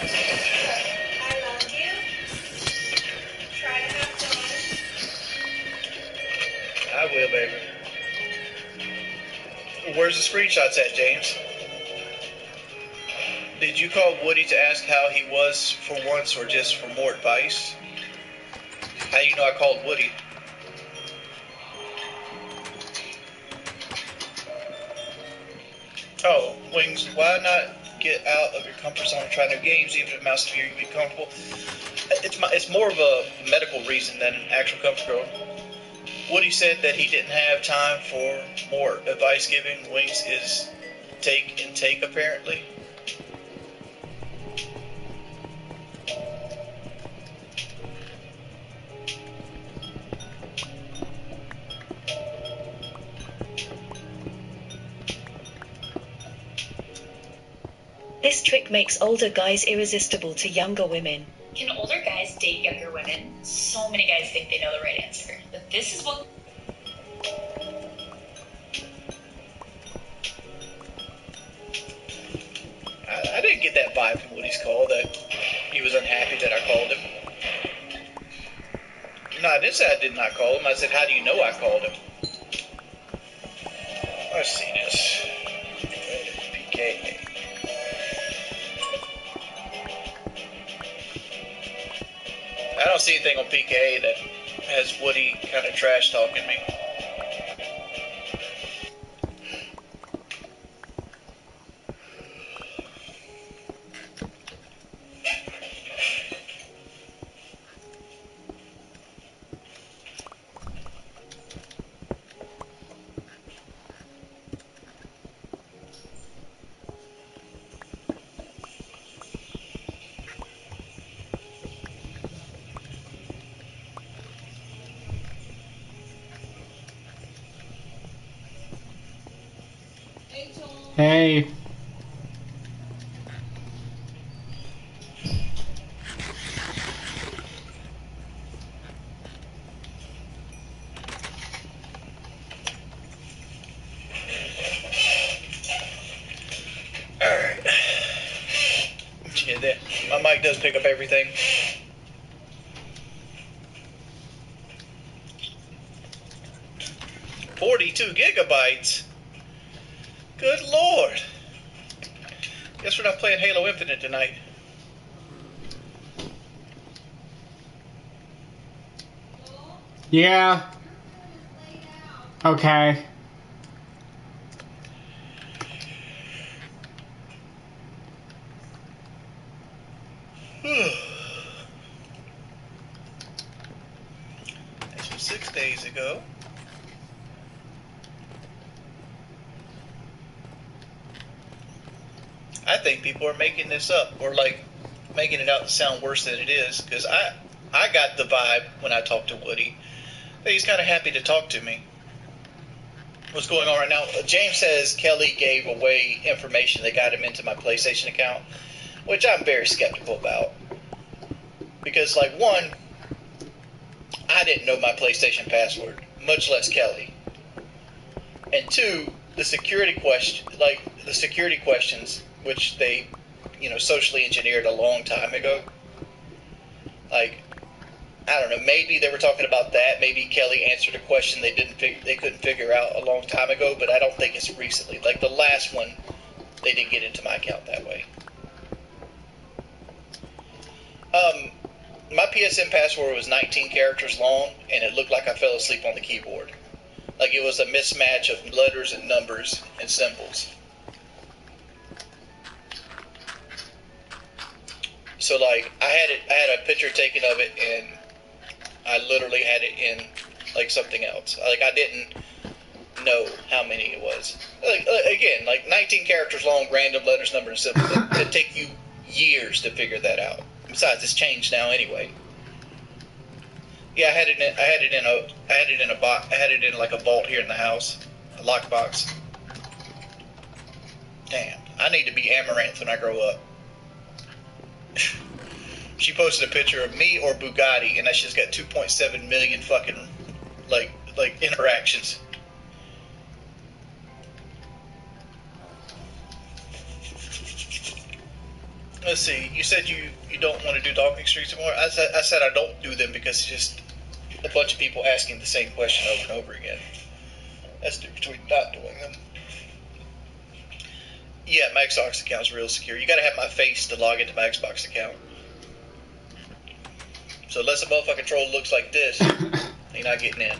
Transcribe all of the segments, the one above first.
I love you. Try to have fun. I will, baby. Where's the screenshots at, James? Did you call Woody to ask how he was for once or just for more advice? How do you know I called Woody? Oh, Wings, why not get out of your comfort zone and try new games, even if it amounts to you be comfortable? It's more of a medical reason than an actual comfort zone. Woody said that he didn't have time for more advice giving. Wings is take and take, apparently. This trick makes older guys irresistible to younger women. Can older guys date younger women? So many guys think they know the right answer. But this is what... I didn't get that vibe from Woody's call that he was unhappy that I called him. No, I didn't say I did not call him. I said, how do you know I called him? Let's see this. PK. I don't see anything on PK that has Woody kind of trash talking me. Hey. Alright. Yeah, my mic does pick up everything. $42 gigabytes? Good lord. Guess we're not playing Halo Infinite tonight. Yeah. Okay. This was 6 days ago. I think people are making this up, or like making it out to sound worse than it is, because I got the vibe when I talked to Woody that he's kind of happy to talk to me. What's going on right now? James says Kelly gave away information that got him into my PlayStation account, which I'm very skeptical about. Because, like, one, I didn't know my PlayStation password, much less Kelly. And two, the security questions, which they, socially engineered a long time ago. Like, I don't know, maybe they were talking about that. Maybe Kelly answered a question they couldn't figure out a long time ago, but I don't think it's recently. Like the last one, they didn't get into my account that way. My PSN password was 19 characters long, and it looked like I fell asleep on the keyboard. Like it was a mismatch of letters and numbers and symbols. So like I had a picture taken of it, and I literally had it in like something else. Like I didn't know how many it was. Like again, like 19 characters long, random letters, numbers, and symbols. It'd take you years to figure that out. Besides, it's changed now anyway. Yeah, I had it in like a vault here in the house, a lockbox. Damn, I need to be Amaranth when I grow up. She posted a picture of me or Bugatti, and that shit's got 2.7 million fucking like interactions. Let's see. You said you don't want to do talking streams anymore. I said I don't do them because it's just a bunch of people asking the same question over and over again. That's the difference between not doing them. Yeah, my Xbox account's real secure. You gotta have my face to log into my Xbox account. So unless a motherfucking troll looks like this, you're not getting in.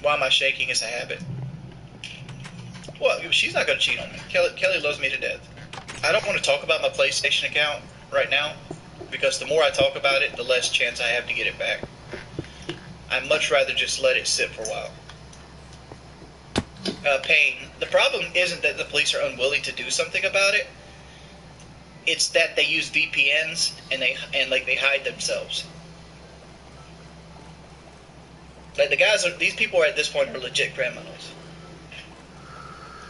Why am I shaking? It's a habit. Well, she's not going to cheat on me. Kelly loves me to death. I don't want to talk about my PlayStation account right now because the more I talk about it, the less chance I have to get it back. I'd much rather just let it sit for a while. Pain. The problem isn't that the police are unwilling to do something about it. It's that they use VPNs and they hide themselves. Like these people at this point are legit criminals.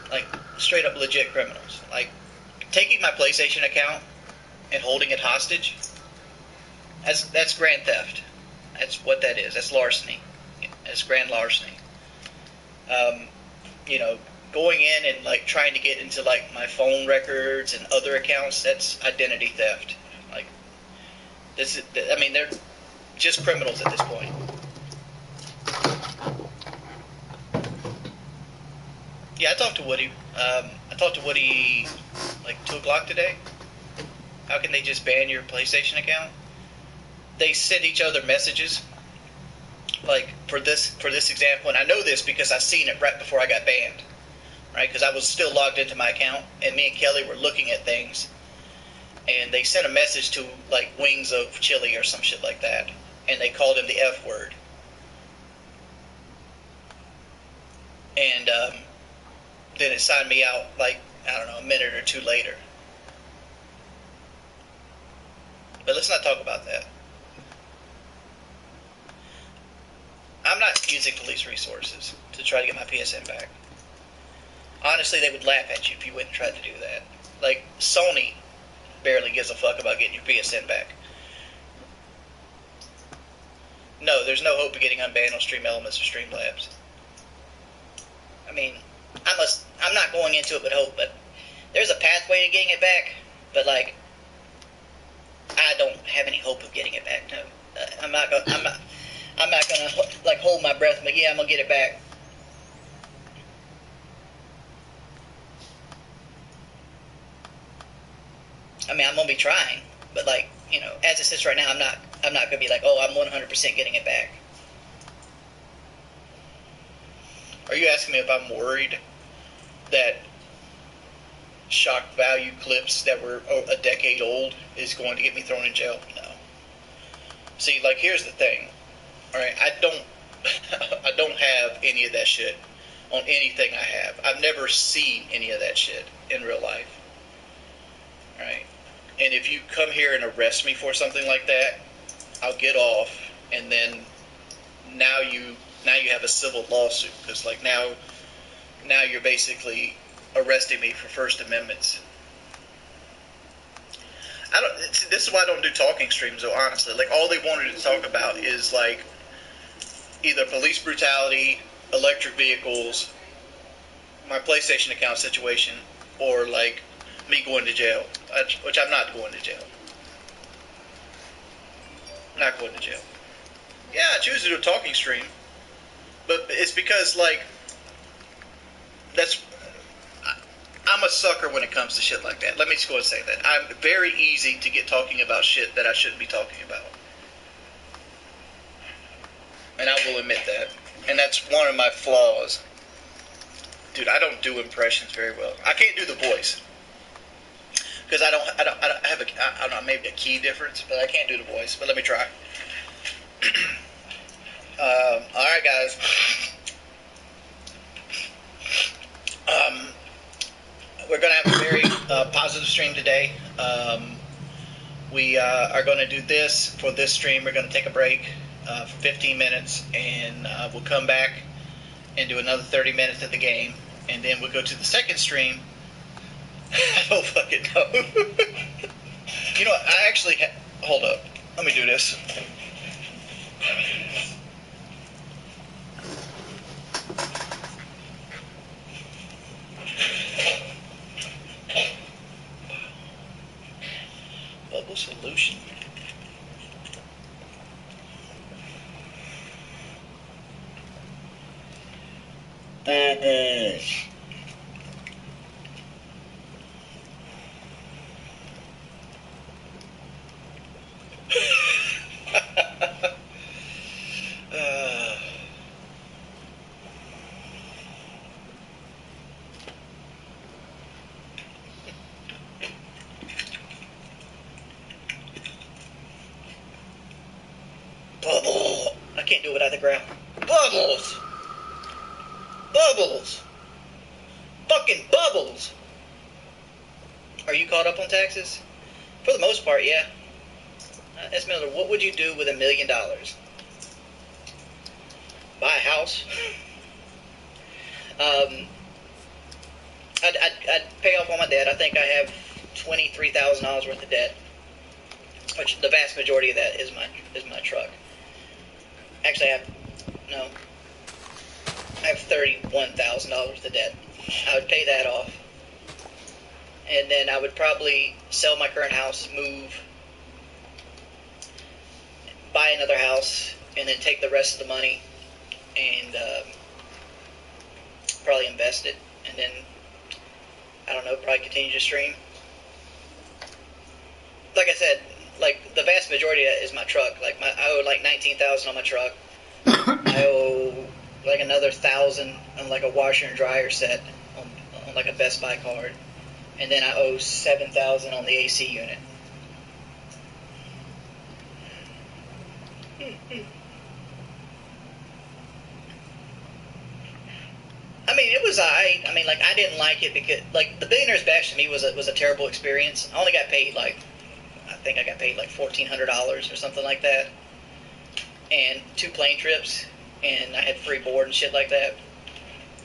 Like straight up legit criminals. Like taking my PlayStation account and holding it hostage. That's grand theft. That's what that is. That's larceny. That's grand larceny. Going in and like trying to get into like my phone records and other accounts, that's identity theft. Like they're just criminals at this point. Yeah, I talked to Woody. I talked to Woody like 2 o'clock today. How can they just ban your PlayStation account? They send each other messages. Like for this example, and I know this because I seen it right before I got banned, right? Because I was still logged into my account, and me and Kelly were looking at things, and they sent a message to like Wings of Chili or some shit like that, and they called him the F word, and then it signed me out like I don't know a minute or 2 later. But let's not talk about that. I'm not using police resources to try to get my PSN back. Honestly, they would laugh at you if you went and tried to do that. Like, Sony barely gives a fuck about getting your PSN back. No, there's no hope of getting unbanned on Stream Elements or Streamlabs. I mean, I'm not going into it with hope, but there's a pathway to getting it back, but like, I don't have any hope of getting it back, no. I'm not gonna like hold my breath, but yeah, I'm gonna get it back. I mean, I'm gonna be trying, but like, as it sits right now, I'm not gonna be like, oh, I'm 100% getting it back. Are you asking me if I'm worried that shock value clips that were a decade old is going to get me thrown in jail? No. See, like, here's the thing. All right, I don't have any of that shit on anything I have. I've never seen any of that shit in real life. All right, and if you come here and arrest me for something like that, I'll get off, and then now you have a civil lawsuit because like now you're basically arresting me for First Amendments. This is why I don't do talking streams though. Honestly, like all they wanted to talk about is like either police brutality, electric vehicles, my PlayStation account situation, or like me going to jail, which I'm not going to jail. I'm not going to jail. Yeah, I choose to do a talking stream, but it's because like I'm a sucker when it comes to shit like that. Let me just go and say that. I'm very easy to get talking about shit that I shouldn't be talking about. And I will admit that. And that's one of my flaws. Dude, I don't do impressions very well. I can't do the voice. Because I don't have I don't know, maybe a key difference, but I can't do the voice. But let me try. Alright, guys. We're going to have a very positive stream today. We are going to do this for this stream. We're going to take a break for 15 minutes, and we'll come back and do another 30 minutes of the game, and then we'll go to the second stream. I don't fucking know. You know what? I actually hold up. Let me do this. Bubble solution. Bubbles. Bubble. I can't do it without the ground. Bubbles. Bubbles. Fucking bubbles. Are you caught up on taxes? For the most part, yeah. S. Miller, what would you do with $1 million? Buy a house. I'd pay off all my debt. I think I have $23,000 worth of debt, which the vast majority of that is my truck. Actually, I have $31,000 worth of debt. I would pay that off, and then I would probably sell my current house, move, buy another house, and then take the rest of the money and probably invest it, and then I don't know, probably continue to stream. Like I said, like the vast majority of that is my truck. Like I owe like $19,000 on my truck. I owe like another $1,000 on like a washer and dryer set on like a Best Buy card, and then I owe $7,000 on the AC unit. I mean, it was alright. I mean, like, I didn't like it because, like, the Billionaire's Bash to me was a terrible experience. I only got paid, like, I think I got paid, like, $1,400 or something like that. And 2 plane trips, and I had free board and shit like that.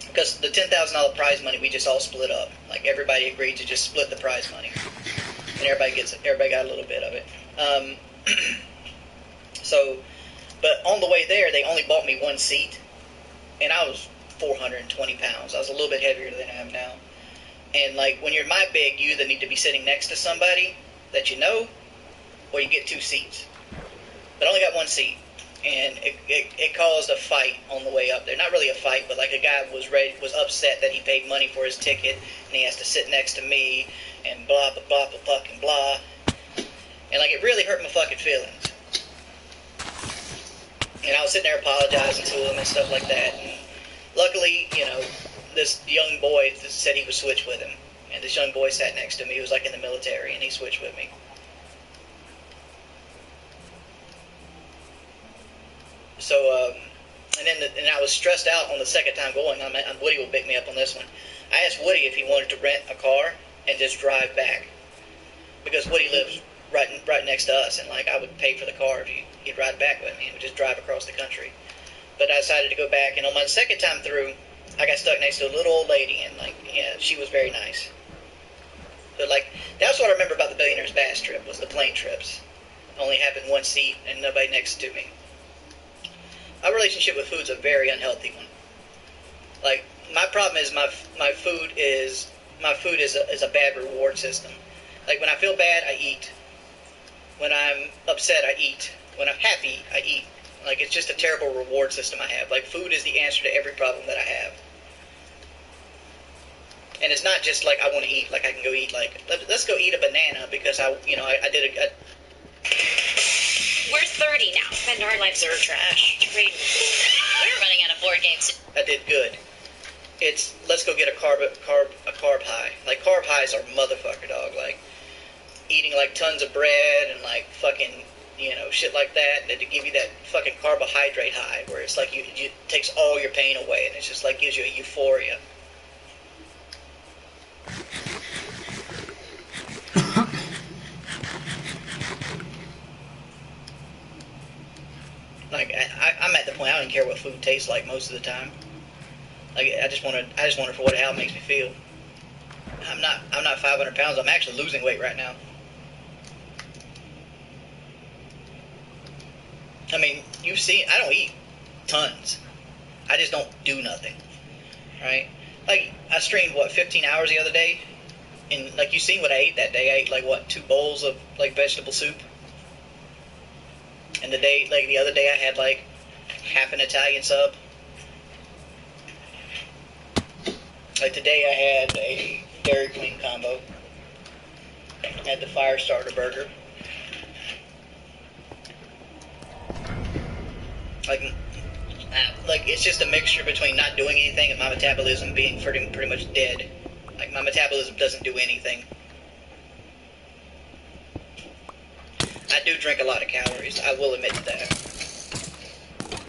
Because the $10,000 prize money, we just all split up. Like, everybody agreed to just split the prize money. And everybody got a little bit of it. But on the way there, they only bought me 1 seat. And I was 420 pounds. I was a little bit heavier than I am now. And, like, when you're my big, you either need to be sitting next to somebody that you know, or you get 2 seats. But I only got 1 seat. And it caused a fight on the way up there. Not really a fight, but, like, a guy was upset that he paid money for his ticket, and he has to sit next to me, and blah, blah, blah, blah, fucking blah. And, like, it really hurt my fucking feelings. And I was sitting there apologizing to him and stuff like that. And luckily, you know, this young boy said he would switch with him. And this young boy sat next to me. He was like in the military, and he switched with me. So, and I was stressed out on the second time going. Woody will pick me up on this one. I asked Woody if he wanted to rent a car and just drive back. Because Woody lives right next to us, and, like, I would pay for the car if he'd ride back with me and would just drive across the country. But I decided to go back, and on my second time through, I got stuck next to a little old lady, and, like, yeah, she was very nice. But, like, that's what I remember about the Billionaire's Bass trip, was the plane trips. Only having 1 seat and nobody next to me. My relationship with food's a very unhealthy one. Like, my problem is my food is a bad reward system. Like, when I feel bad, I eat. When I'm upset, I eat. When I'm happy, I eat. Like, it's just a terrible reward system I have. Like, food is the answer to every problem that I have. And it's not just like I want to eat. Like, I can go eat, like, let's go eat a banana because I did a... We're 30 now, and our lives are trash. We're running out of board games. I did good. It's, let's go get a carb high. Like, carb highs are motherfucker, dog. Like, eating, like, tons of bread and, like, fucking, you know, shit like that, to give you that fucking carbohydrate high, where it's like it takes all your pain away, and it's just, like, gives you a euphoria. Like, I'm at the point I don't care what food tastes like most of the time. Like, I just want it for how it makes me feel. I'm not 500 pounds. I'm actually losing weight right now. I mean, you've seen, I don't eat tons. I just don't do nothing, right? Like, I streamed, 15 hours the other day? And, like, you seen what I ate that day. I ate, 2 bowls of, vegetable soup. And the other day I had, half an Italian sub. Like, today I had a Dairy Queen combo. I had the fire starter burger. It's just a mixture between not doing anything and my metabolism being pretty much dead. Like, my metabolism doesn't do anything. I do drink a lot of calories. I will admit to that.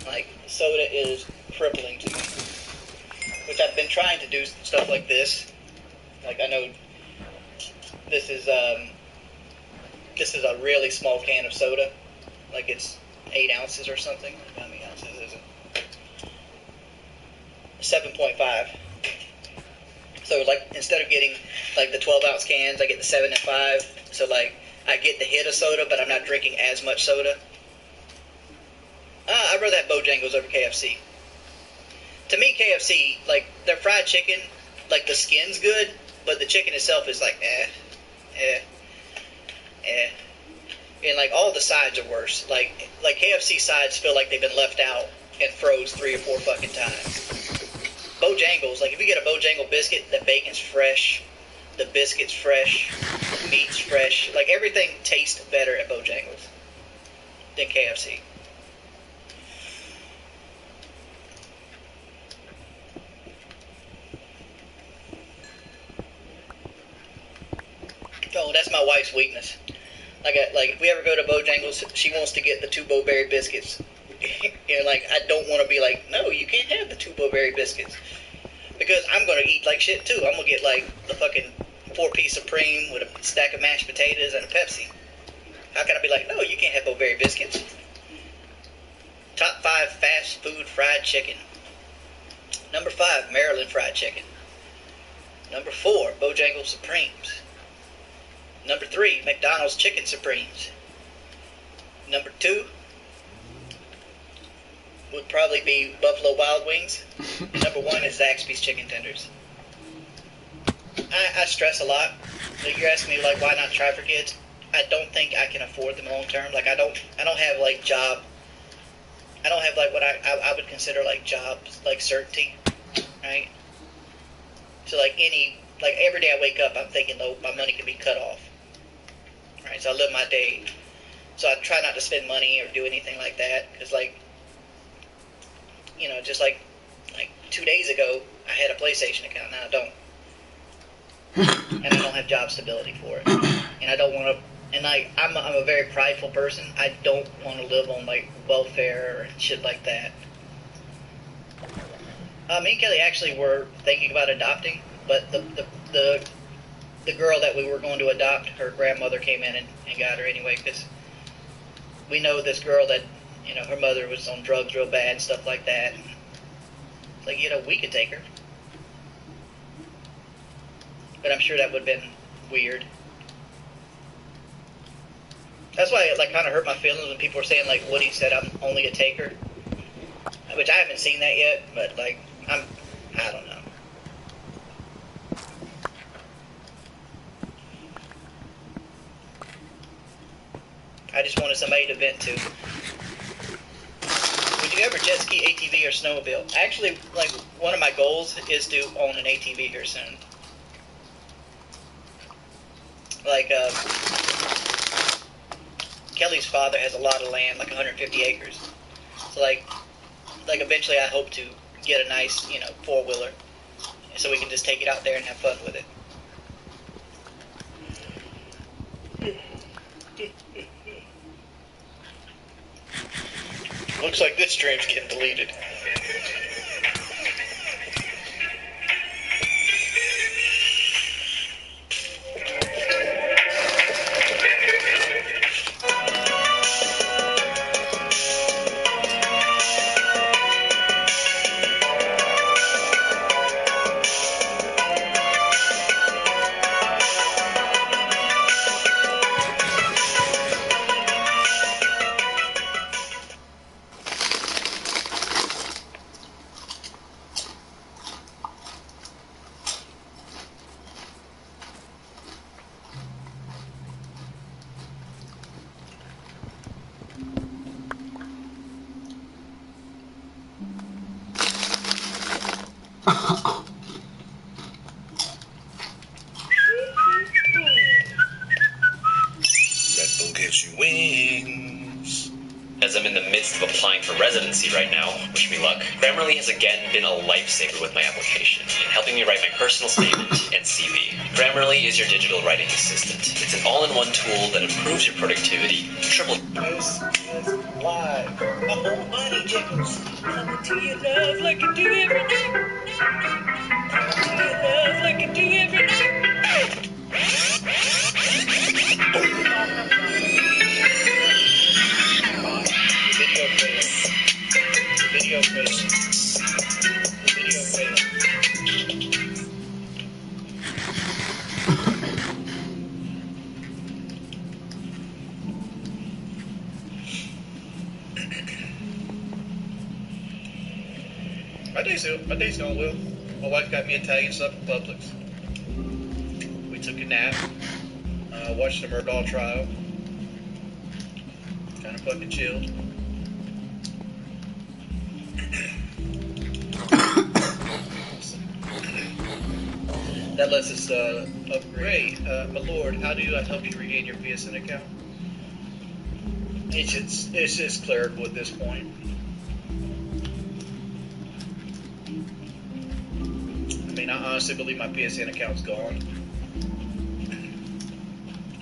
Like, soda is crippling to me. Which I've been trying to do stuff like this. Like, I know this is a really small can of soda. Like, it's 8 ounces or something. How many ounces is it? 7.5. So, instead of getting, the 12-ounce cans, I get the 7 and 5. So, I get the hit of soda, but I'm not drinking as much soda. I'd rather have Bojangles over KFC. To me, KFC, their fried chicken, the skin's good, but the chicken itself is eh. And, all the sides are worse. Like KFC sides feel like they've been left out and froze 3 or 4 fucking times. Bojangles, if you get a Bojangle biscuit, the bacon's fresh, the biscuit's fresh, the meat's fresh. Everything tastes better at Bojangles than KFC. Oh, that's my wife's weakness. If we ever go to Bojangles, she wants to get the 2 Bo-Berry biscuits. And, I don't want to be no, you can't have the 2 Bo-Berry biscuits. Because I'm going to eat like shit, too. I'm going to get, the fucking 4-piece Supreme with a stack of mashed potatoes and a Pepsi. How can I be no, you can't have Bo-Berry biscuits? Top 5 fast food fried chicken. Number 5, Maryland fried chicken. Number 4, Bojangles Supremes. Number 3, McDonald's Chicken Supremes. Number 2 would probably be Buffalo Wild Wings. And number 1 is Zaxby's Chicken Tenders. I stress a lot. You're asking me, why not try for kids? I don't think I can afford them long term. I don't have, job. I don't have, what I would consider, job, certainty, right? So, every day I wake up, I'm thinking, though, my money can be cut off. Right, so I live my day. So I try not to spend money or do anything like that. Because, just 2 days ago, I had a PlayStation account. Now I don't. And I don't have job stability for it. And I don't want to. And, I'm a very prideful person. I don't want to live on, welfare and shit like that. Me and Kelly actually were thinking about adopting. But the girl that we were going to adopt, her grandmother came in and got her anyway, because we know this girl that, her mother was on drugs real bad and stuff like that. It's we could take her. But I'm sure that would have been weird. That's why it, kind of hurt my feelings when people were saying, Woody said I'm only a taker. Which I haven't seen that yet, but, I don't know. I just wanted somebody to vent to. Would you ever jet ski, ATV, or snowmobile? Actually, one of my goals is to own an ATV here soon. Kelly's father has a lot of land, 150 acres. So, eventually I hope to get a nice, 4-wheeler. So we can just take it out there and have fun with it. Looks like this stream's getting deleted. vacancy right now. Wish me luck. Grammarly has again been a lifesaver with my application in helping me write my personal statement and CV. Grammarly is your digital writing assistant. It's an all-in-one tool that improves your productivity, triple. This is live. Oh, money jiggles. Coming to your love like I do every night. Coming to your love like I do every night. Video fail. Video fail. Video fail. My day's going well. My wife got me Italian stuff at Publix. We took a nap. Watched the Murdaugh trial. Kind of fucking chilled. That lets us upgrade. My lord, how do I help you regain your PSN account? It's just clerical at this point. I mean, I honestly believe my PSN account's gone.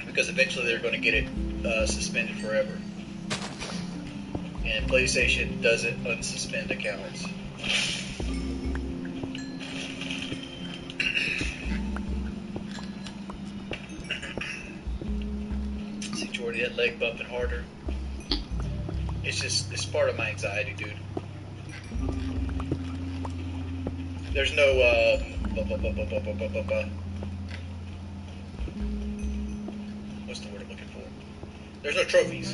Because eventually they're going to get it suspended forever. And PlayStation doesn't unsuspend accounts. See Jordy, that leg bumping harder. It's part of my anxiety, dude. There's no what's the word I'm looking for? There's no trophies.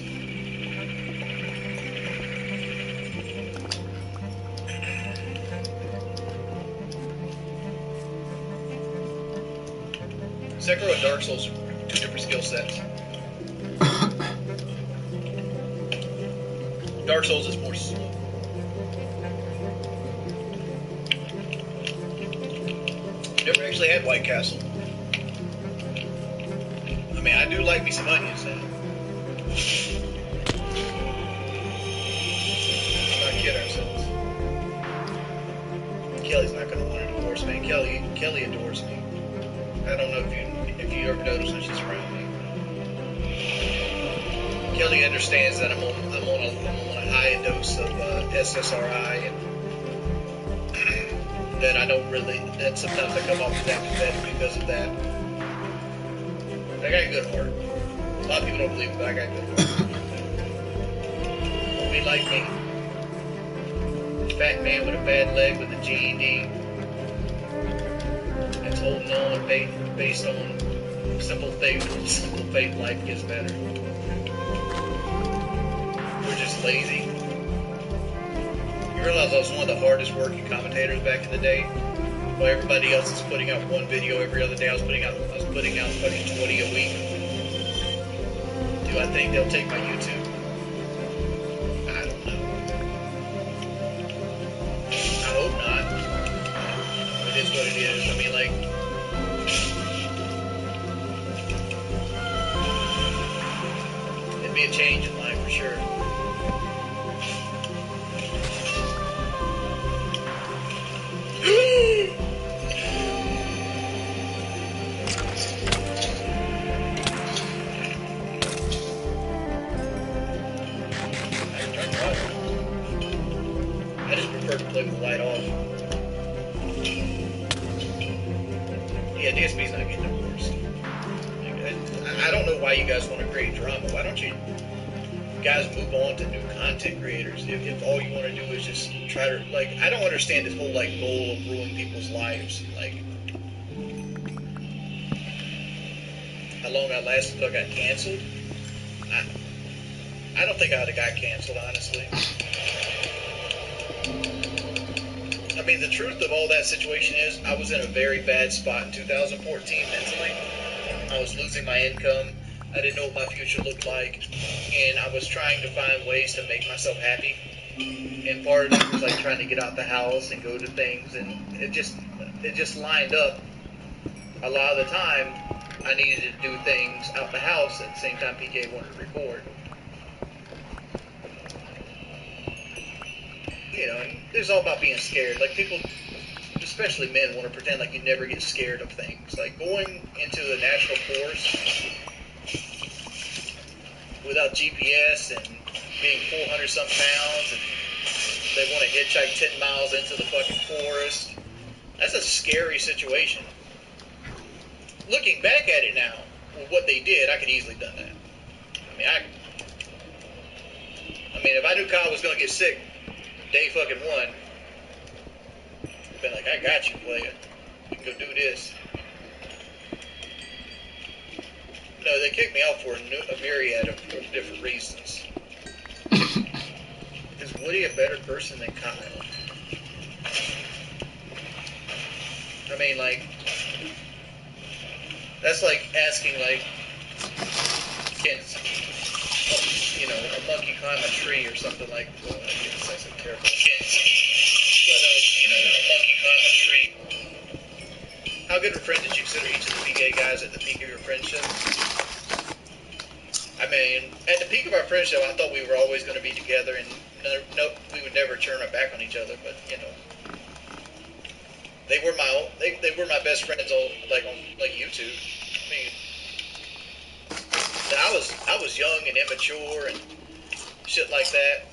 Sekiro and Dark Souls are two different skill sets. Dark Souls is more slow. Never actually had White Castle. I mean, I do like me some onions, though. Let's not kid ourselves. Kelly's not gonna want a divorce, man. Kelly adores me. I don't know if you ever noticed when she's around me. Kelly understands that I'm on a high dose of SSRI, and that I don't really. That sometimes I come off as apathetic because of that. I got a good heart. A lot of people don't believe it, but I got a good heart. Don't be like me. Fat man with a bad leg with a GED. That's holding on based on simple faith. Simple faith, life gets better. We're just lazy. You realize I was one of the hardest working commentators back in the day? While everybody else is putting out one video every other day, I was putting out fucking 20 a week. Do I think they'll take my YouTube? I don't know. I hope not. It is what it is. I mean, like, it'd be a change in life for sure. I just prefer to play with the light off. Yeah, DSP's not getting divorced. I don't know why you guys want to create drama. Why don't you guys move on to new content creators? If all you want to do is just try to, like, I don't understand this whole, like, goal of ruining people's lives. Like, how long I lasted until I got canceled? I don't think I would have got canceled, honestly. I mean, the truth of all that situation is I was in a very bad spot in 2014 mentally. I was losing my income. I didn't know what my future looked like. And I was trying to find ways to make myself happy. And part of it was like trying to get out the house and go to things. And it just lined up. A lot of the time, I needed to do things out the house at the same time PK wanted to record. you know, and it's all about being scared. Like people, especially men, want to pretend like you never get scared of things. Like going into the national forest without GPS and being 400 some pounds, and they want to hitchhike 10 miles into the fucking forest. That's a scary situation. Looking back at it now, with what they did, I could easily done that. I mean, if I knew Kyle was going to get sick day fucking one, I'd been like, I got you, player. You can go do this. No, they kicked me out for a myriad of different reasons. Is Woody a better person than Kyle? I mean, like, that's like asking, like, can, you know, a monkey climb a tree or something like, well, I guess that's a terrible. But, you know, a monkey climb a tree. How good of a friend did you consider each of the PK guys at the peak of your friendship? I mean, at the peak of our friendship, I thought we were always going to be together and we would never turn our back on each other, but, you know. They were my best friends on you two. I mean, I was young and immature and shit like that.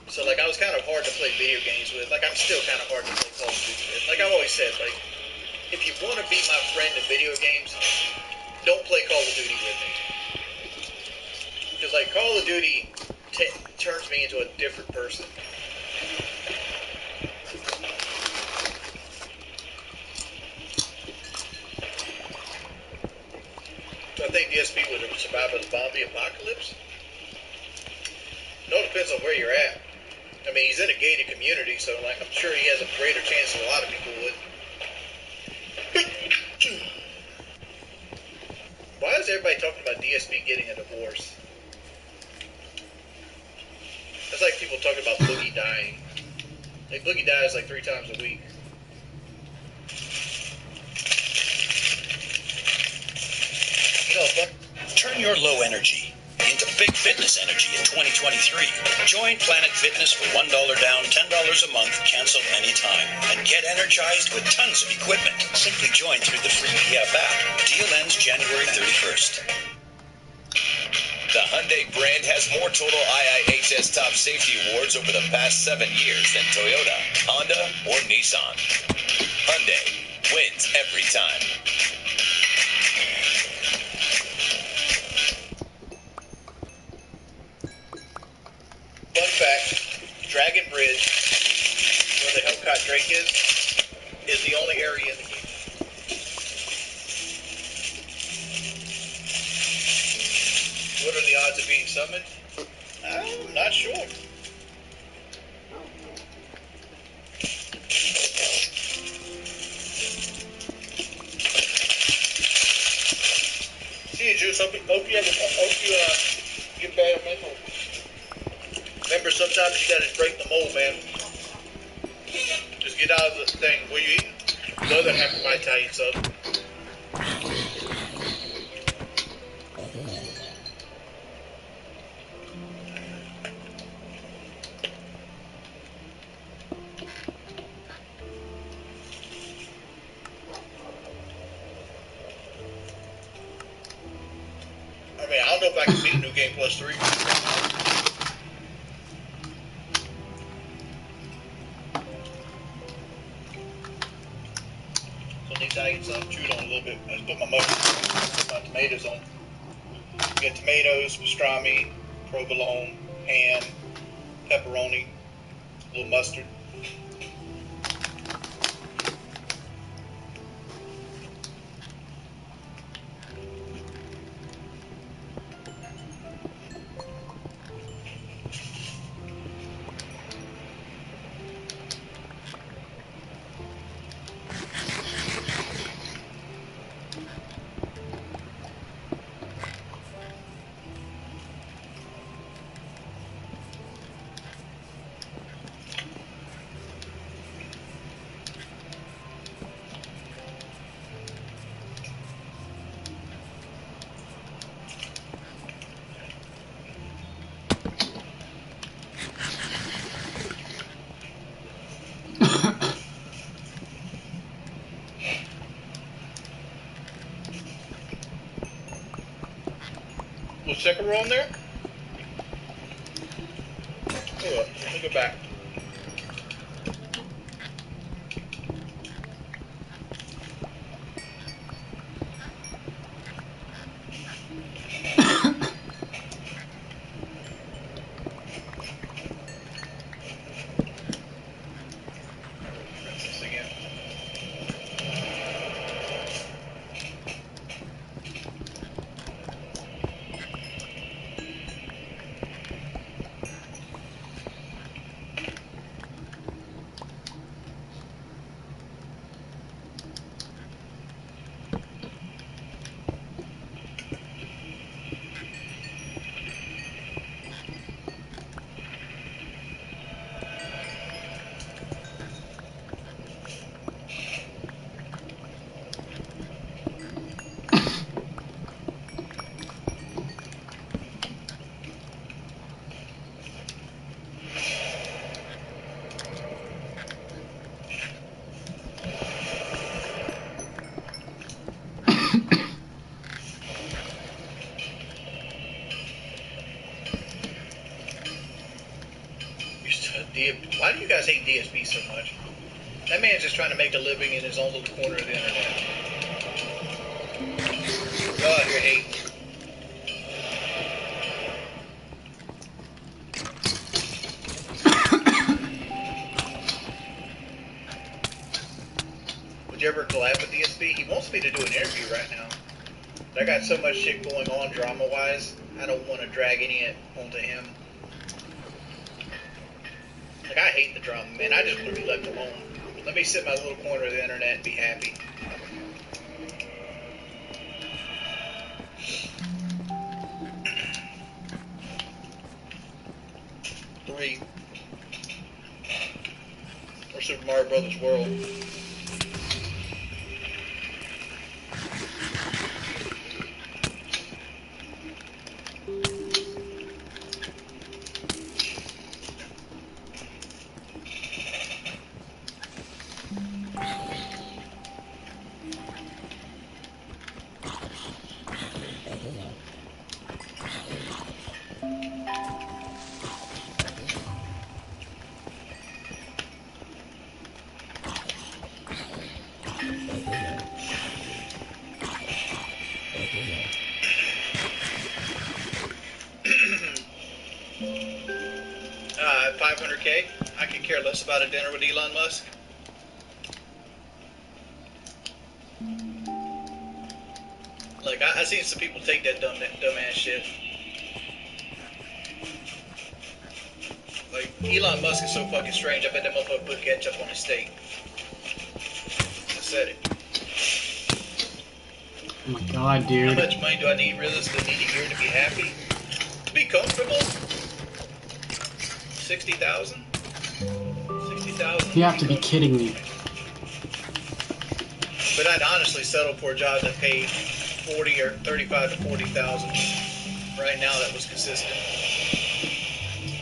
So like I was kind of hard to play video games with. Like I'm still kind of hard to play Call of Duty with. Like I've always said, like if you want to be my friend in video games, don't play Call of Duty with me. Because like Call of Duty turns me into a different person. So I think DSP would have survived a zombie apocalypse. It all depends on where you're at. I mean, he's in a gated community, so like I'm sure he has a greater chance than a lot of people would. Why is everybody talking about DSP getting a divorce? That's like people talking about Boogie dying. Like Boogie dies like 3 times a week. Turn your low energy into big fitness energy in 2023. Join Planet Fitness for $1 down, $10 a month, cancel anytime, and get energized with tons of equipment. Simply join through the free PF app. Deal ends January 31st. The Hyundai brand has more total IIHS top safety awards over the past 7 years than Toyota, Honda, or Nissan. Hyundai wins every time. Fun fact, Dragon Bridge, where the Hellcat Drake is the only area in the game. What are the odds of being summoned? I'm not sure. See you, Juice. Hope you get better mental. Remember, sometimes you gotta break the mold, man. Just get out of the thing. What you eating? The other half of my Italian sub. I mean, I don't know if I can beat New Game Plus 3. So these I get some chewed on a little bit. I just put my tomatoes on. You got tomatoes, pastrami, provolone, ham, pepperoni, a little mustard. second row on there? Hold up, let me go back. Press this again. Why do you guys hate DSP so much? That man's just trying to make a living in his own little corner of the internet. Oh, you're hating. Would you ever collab with DSP? He wants me to do an interview right now. But I got so much shit going on drama-wise, I don't want to drag any of it onto him. Like, I hate the drama, man. I just want to be left alone. Let me sit in my little corner of the internet and be happy. Three. Or Super Mario Brothers World. At 500K, I could care less about a dinner with Elon Musk. Like, I seen some people take that dumbass shit. Like, Elon Musk is so fucking strange, I bet that motherfucker put ketchup on his steak. I said it. Oh my god, dude. How much money do I need realistically need a year to be happy? To be comfortable? 60,000? 60,000? You have to be kidding me. But I'd honestly settle for a job that paid 40 or 35 to 40,000 right now that was consistent.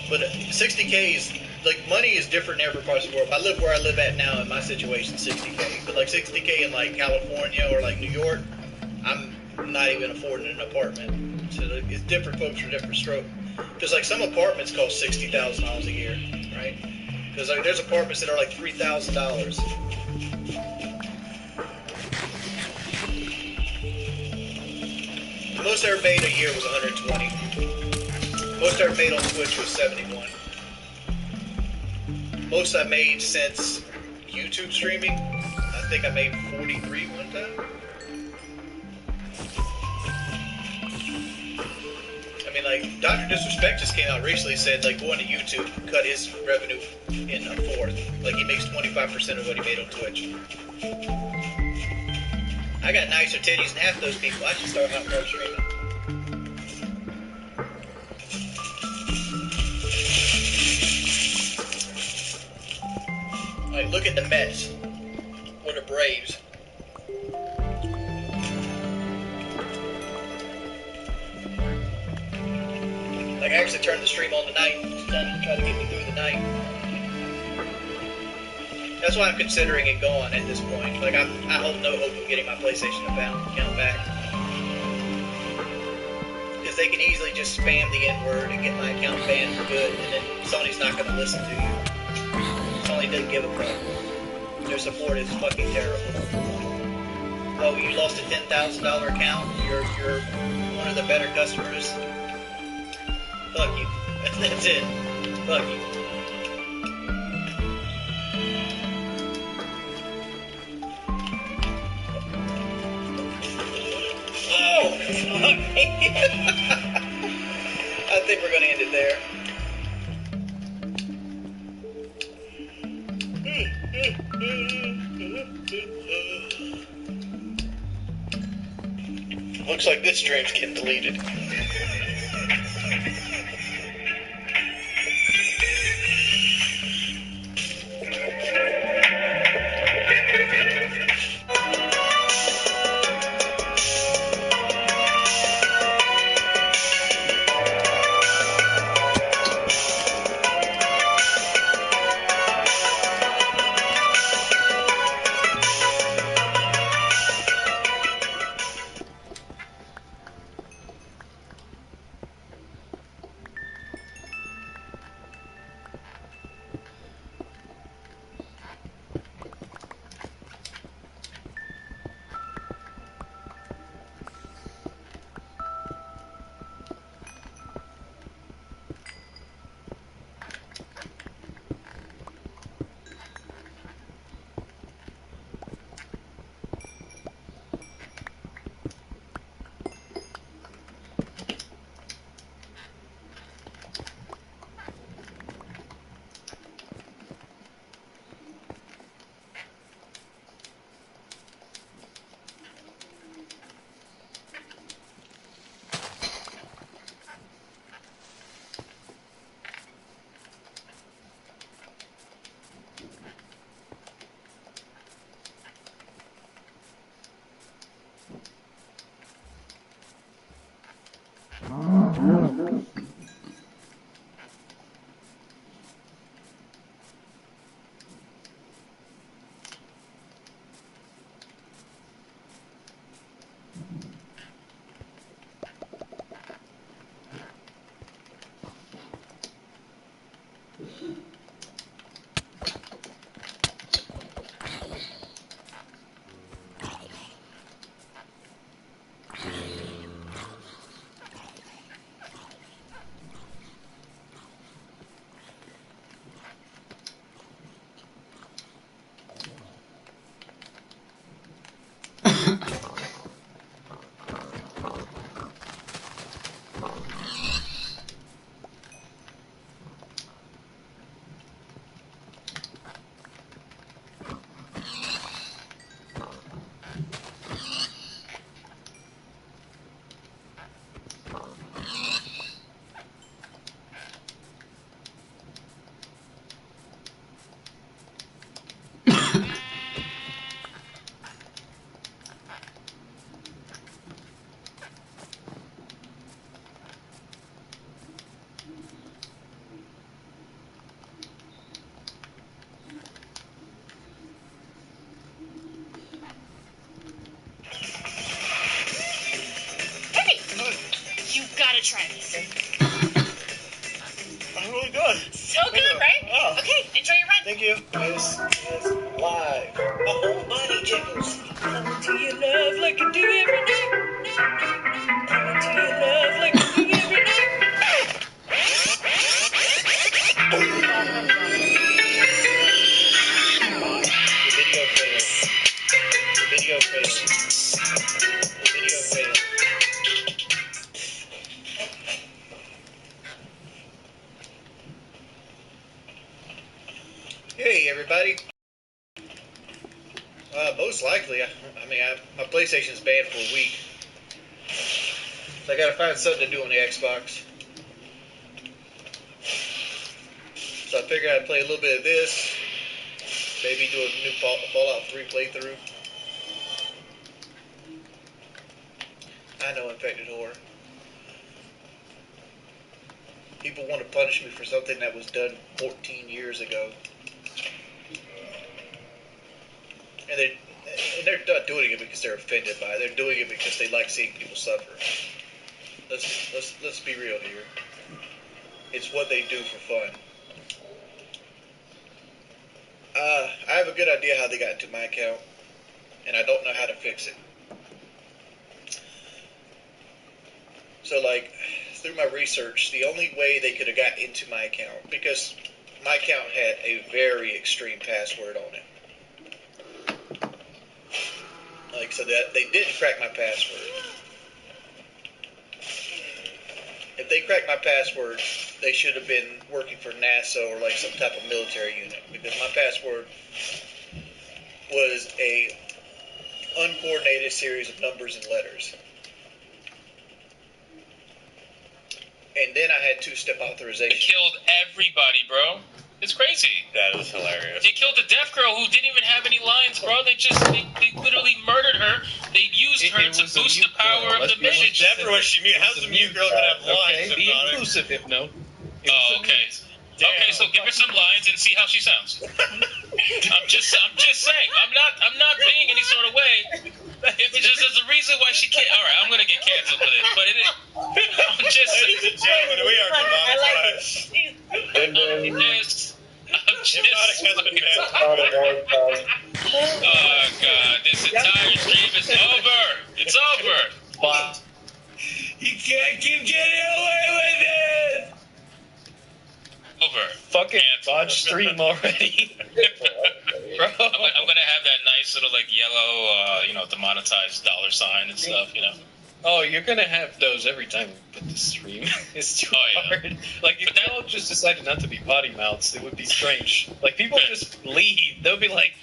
But 60K is, like, money is different in every part of the world. I live where I live at now in my situation, 60K. But like 60K in like California or like New York, I'm not even affording an apartment. So it's different folks for different stroke. Because like some apartments cost $60,000 a year, right? Because like, there's apartments that are like $3,000. The most I ever made a year was 120. Most I ever made on Twitch was 71. Most I made since YouTube streaming, I think I made 43 one time. I mean, like, Dr. Disrespect just came out recently, said, like, going to YouTube cut his revenue in a fourth. Like, he makes 25% of what he made on Twitch. I got nicer titties than half those people. I should start hot car streaming. Like, look at the Mets or the Braves. Like, I actually turned the stream on tonight to try to get me through the night. That's why I'm considering it gone at this point. Like, I hold no hope of getting my PlayStation account back. Because because they can easily just spam the N-word and get my account banned for good, and then Sony's not going to listen to you. Sony doesn't give a fuck. Their support is fucking terrible. Oh, you lost a $10,000 account? You're one of the better customers? Fuck you. That's it. Fuck you. Oh, fuck me. I think we're going to end it there. Looks like this stream's getting deleted. Try this. I'm really good. So good, right? Oh. Okay, enjoy your ride. Thank you. This is live. My whole body jiggles. Coming to your love like I do every night. Coming to your love like I do every night. The video failed. The video failed. The video failed. Hey everybody. Most likely, my PlayStation's banned for a week, so I gotta find something to do on the Xbox. So I figured I'd play a little bit of this, maybe do a new Fallout 3 playthrough. I know, Infected Horror. People want to punish me for something that was done 14 years ago. And they're not doing it because they're offended by it. They're doing it because they like seeing people suffer. let's be real here. It's what they do for fun. I have a good idea how they got into my account, and I don't know how to fix it. So, like, through my research, the only way they could have got into my account, because my account had a very extreme password on it. Like, so that they didn't crack my password. If they cracked my password, they should have been working for NASA or like some type of military unit, because my password was a uncoordinated series of numbers and letters. And then I had two-step authorization. It killed everybody, bro. It's crazy. That is hilarious. They killed the deaf girl who didn't even have any lines, bro. They literally murdered her. They used her to boost the power of the message. Never was she mute. How's the mute girl gonna have lines? Okay, be inclusive, Hypno. Oh, okay. Damn. Okay, so give her some lines and see how she sounds. I'm just saying. I'm not being any sort of way. It's just there's a reason why she can't. All right, I'm gonna get canceled for this, but it is. I'm just saying. Ladies and gentlemen, we are demonetized. I'm just oh God, this entire stream is over. It's over. But You can't keep getting away with it. Over. fucking bot stream already. Bro. I'm gonna have that nice little like yellow, demonetized dollar sign and stuff. Oh, you're gonna have those every time we put the stream. It's too hard. Like, if they all just decided not to be potty mouths, it would be strange. Like, people just leave. They'll be like,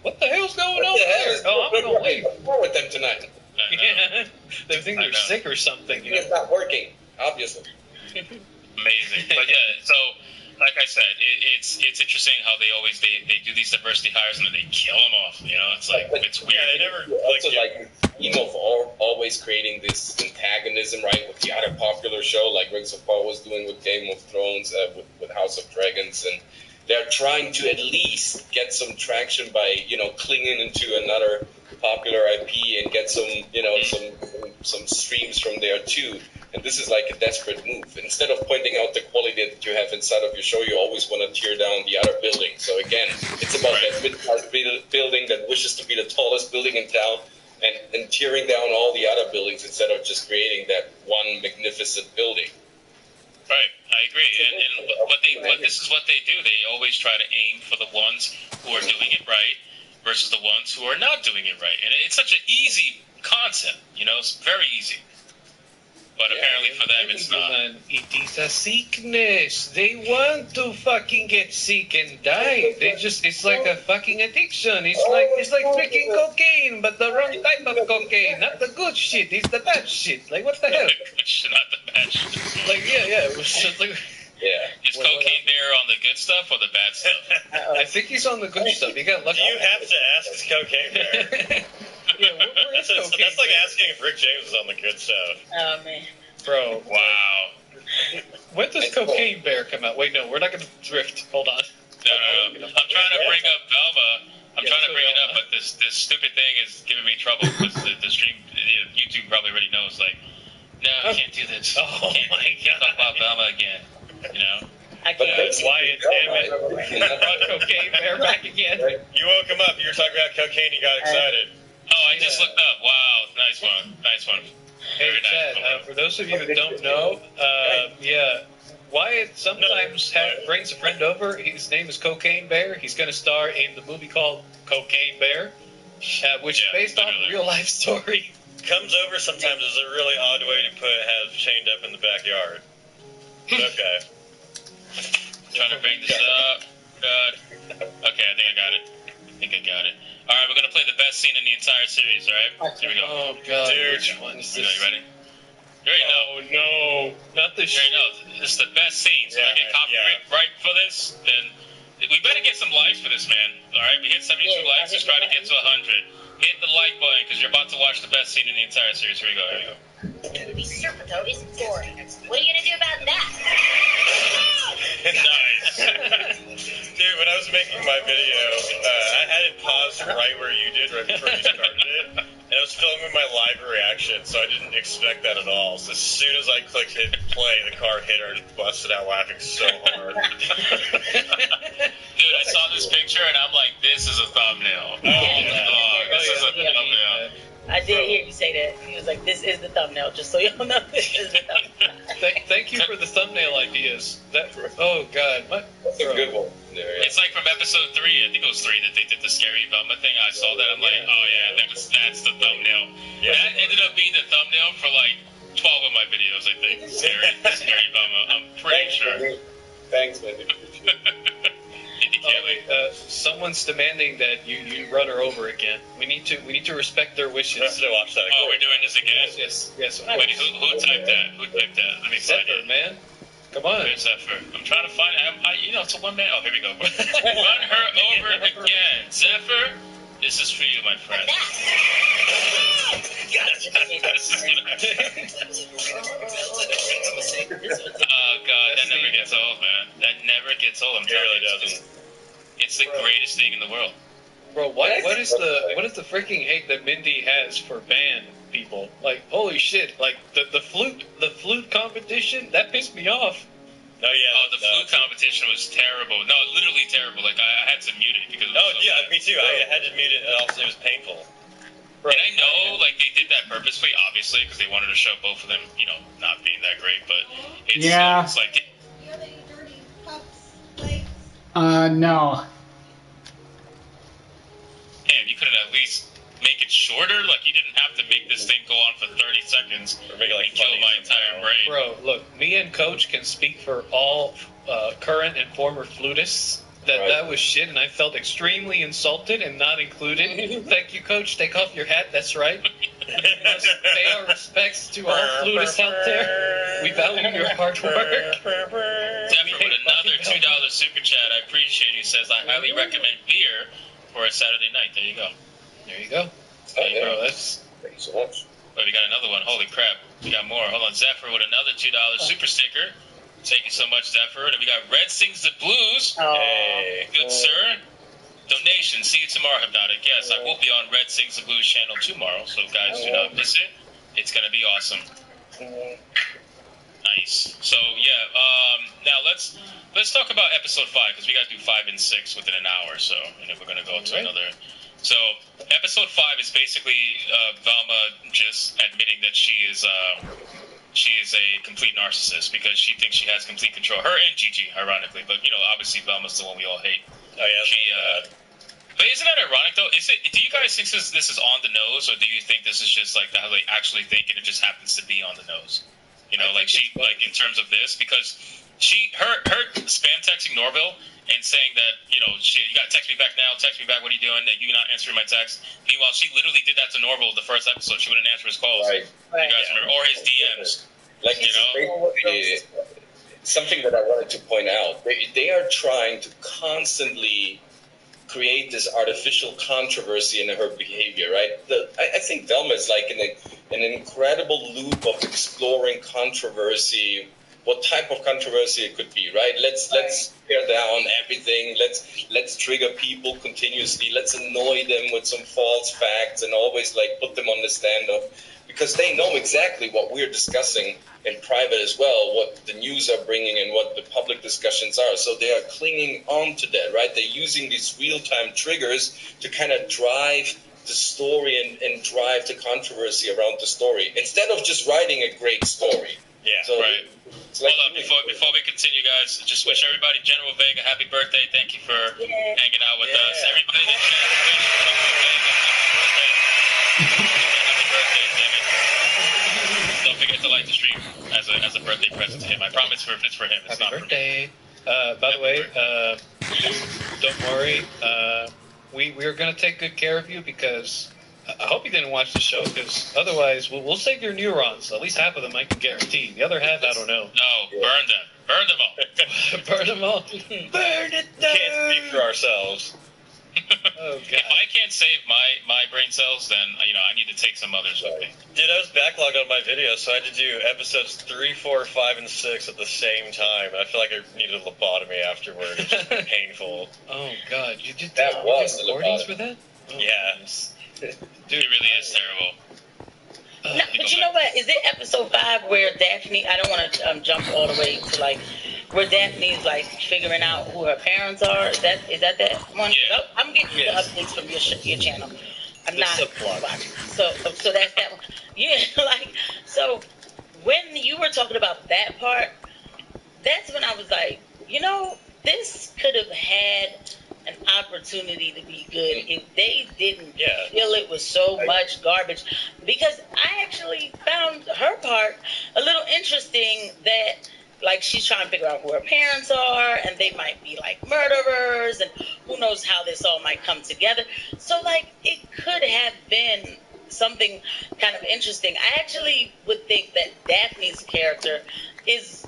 what the hell's going on there? Oh, I'm gonna leave. What's wrong with them tonight? Yeah. They think they're sick or something. It's not working, obviously. Amazing. But yeah, so like I said, it's interesting how they do these diversity hires and then they kill them off. It's like it's weird. Yeah, they never Also, Emo always creating this antagonism, right, with the other popular show, like Rings of Power was doing with Game of Thrones, with House of Dragons, and they're trying to at least get some traction by, clinging into another popular IP and get some, some streams from there too. And this is like a desperate move. Instead of pointing out the quality that you have inside of your show, you always want to tear down the other building. So again, it's about that mid-class building that wishes to be the tallest building in town and tearing down all the other buildings instead of just creating that one magnificent building. Right, I agree. And this is what they do. They always try to aim for the ones who are doing it right versus the ones who are not doing it right. And it's such an easy concept, it's very easy. But apparently for them it's not. It is a sickness. They want to fucking get sick and die. It's like a fucking addiction. It's like freaking cocaine, but the wrong type of cocaine. Not the good shit. It's the bad shit. Like, what the hell? Not the bad shit. Like, yeah. It was just like, Is Cocaine Bear on the good stuff or the bad stuff? I think he's on the good stuff. You got lucky. You have to ask Cocaine Bear. Yeah, where is Cocaine that's like Bear? asking if Rick James is on the good stuff. Oh man. Bro. Wow. When does Cocaine Bear come out? Wait, no, we're not going to drift. Hold on. No. I'm trying to bring up Velma. I'm trying to bring it up, but this stupid thing is giving me trouble because the stream, YouTube probably already knows. Like, no, I can't do this. Oh my Can't talk about Velma again. I can't. Wyatt, damn it. Brought Cocaine Bear back again. You woke him up. You were talking about cocaine. You got excited. Oh, I just looked up. Wow, nice one. Hey, Very Chad, nice. for those of you who don't know, Wyatt sometimes brings a friend over. His name is Cocaine Bear. He's going to star in the movie called Cocaine Bear, which is based on a real-life story. Comes over sometimes is a really odd way to have chained up in the backyard. Okay. Trying to bring this up. Good. Okay, I think I got it. All right, we're going to play the best scene in the entire series, all right? Here we go. Oh, God. Dude. Which one is You this? ready? You already know. Oh, no. Not the You already know. This is the best scene. So if I get copyright right for this, then we better get some likes for this, man. All right, we hit 72 likes. Let's try to get to 100. Hit the like button because you're about to watch the best scene in the entire series. Here we go. These super toadies boring. What are you gonna do about that? Nice. Dude, when I was making my video, I had it paused right where you did right before you started it. And I was was filming my live reaction, so I didn't expect that at all. So as soon as I clicked hit play, the car hit her and busted out laughing so hard. Dude, I saw this picture and I'm like, this is a thumbnail. Oh, God, this is a thumbnail. I did hear you say that. He was like, this is the thumbnail, just so y'all know this is the thumbnail. Thank you for the thumbnail ideas. Oh, God. That's a good one. There, It's like from episode 3, I think it was 3 that they did the scary Velma thing. I saw that, I'm like, oh yeah, that's the thumbnail. Yeah. That ended up being the thumbnail for like 12 of my videos, I think. Scary Velma, I'm pretty sure. Thanks, man. Someone's demanding that you run her over again. We need to respect their wishes. I have to watch that. Oh, we're doing this again? Yes. Wait, who typed that? Who typed that? Let me find Zephyr, it. man. Come on. Where's Zephyr? I'm trying to find it. It's a one man. Oh, here we go. Run her over again. Zephyr, this is for you, my friend. Oh, God, that never gets old, man. That never gets old. I'm telling you. It's the greatest thing in the world. Bro, what is the freaking hate that Mindy has for band people? Like, holy shit! Like the flute competition that pissed me off. Oh yeah. Oh, the flute competition was terrible. No, literally terrible. Like I had to mute it because. It was so bad. Me too. I had to mute it, and also it was painful. Right. And I know, like, they did that purposely, obviously, because they wanted to show both of them, not being that great. But it's like. No. Damn, you couldn't at least make it shorter? Like, you didn't have to make this thing go on for 30 seconds and kill my entire brain. Bro, look, me and Coach can speak for all current and former flutists. That was shit, and I felt extremely insulted and not included. Thank you, Coach. Take off your hat. That's right. We must pay our respects to all flutists out there. We value your hard work. Zephyr with another $2 super chat. I appreciate it. He says, I highly recommend beer for a Saturday night. There you go. There you go. Hey, bro, that's... Thank you so much. Wait, we got another one. Holy crap. We got more. Hold on. Zephyr with another $2 super sticker. Thank you so much, Zephyr. And we got Red Sings the Blues. Hey. Good, sir. Donation. See you tomorrow, Hypnotic. Yes, I will be on Red Sings the Blues channel tomorrow, so guys, do not miss it. It's going to be awesome. Nice. So, yeah, now let's talk about episode 5, because we got to do 5 and 6 within an hour, so, and then we're going to go to another. So, episode 5 is basically Velma just admitting that she is a complete narcissist because she thinks she has complete control. Her and Gigi, ironically, but obviously Velma's the one we all hate. Oh yeah. But isn't that ironic though? Do you guys think this is on the nose, or do you think this is just like how they actually think it just happens to be on the nose? In terms of this, because her spam texting Norville and saying that you gotta text me back now, text me back. What are you doing? That you not answering my text. Meanwhile, she literally did that to Norville the first episode. She wouldn't answer his calls. Right. You guys remember, or his DMs. Like something that I wanted to point out. They are trying to constantly create this artificial controversy in her behavior, right? I think Velma is like in an incredible loop of exploring controversy. What type of controversy it could be, right? Let's tear down everything. Let's trigger people continuously. Let's annoy them with some false facts and always put them on the stand-up, because they know exactly what we're discussing in private as well, what the news are bringing and what the public discussions are. So they are clinging on to that, right? They're using these real-time triggers to kind of drive the story and drive the controversy around the story instead of just writing a great story. Yeah, so right. Hold on, before we continue, guys, just wish everybody General Vega happy birthday. Thank you for hanging out with us. Everybody in the chat, wish happy birthday, damn it. Don't forget to like the stream as a birthday present to him. I promise it's for him. It's Happy not birthday. By the way, don't worry. We're going to take good care of you, because I hope you didn't watch the show, because otherwise we'll save your neurons. At least half of them I can guarantee. The other half, I don't know. No, burn them. Burn them all. Burn them all. Burn it down. Can't speak for ourselves. Oh, God. If I can't save my brain cells, then I need to take some others with me. Dude, I was backlogged on my videos, so I had to do episodes 3, 4, 5, and 6 at the same time. I feel like I needed a lobotomy afterward. It was painful. Oh, God. You did that was the recordings lobotomy for that? Yeah. Nice. It really is terrible. No, but you know what? Is it episode 5 where Daphne? I don't want to jump all the way to like where Daphne's like figuring out who her parents are. Is that one? Yeah. I'm getting the updates from your channel. I'm The not subplot. watching. So that's that one. Yeah, like so. When you were talking about that part, that's when I was like, this could have had an opportunity to be good if they didn't fill it with so much garbage. Because I actually found her part a little interesting that like she's trying to figure out who her parents are and they might be like murderers and who knows how this all might come together. So like it could have been something kind of interesting. I actually would think that Daphne's character is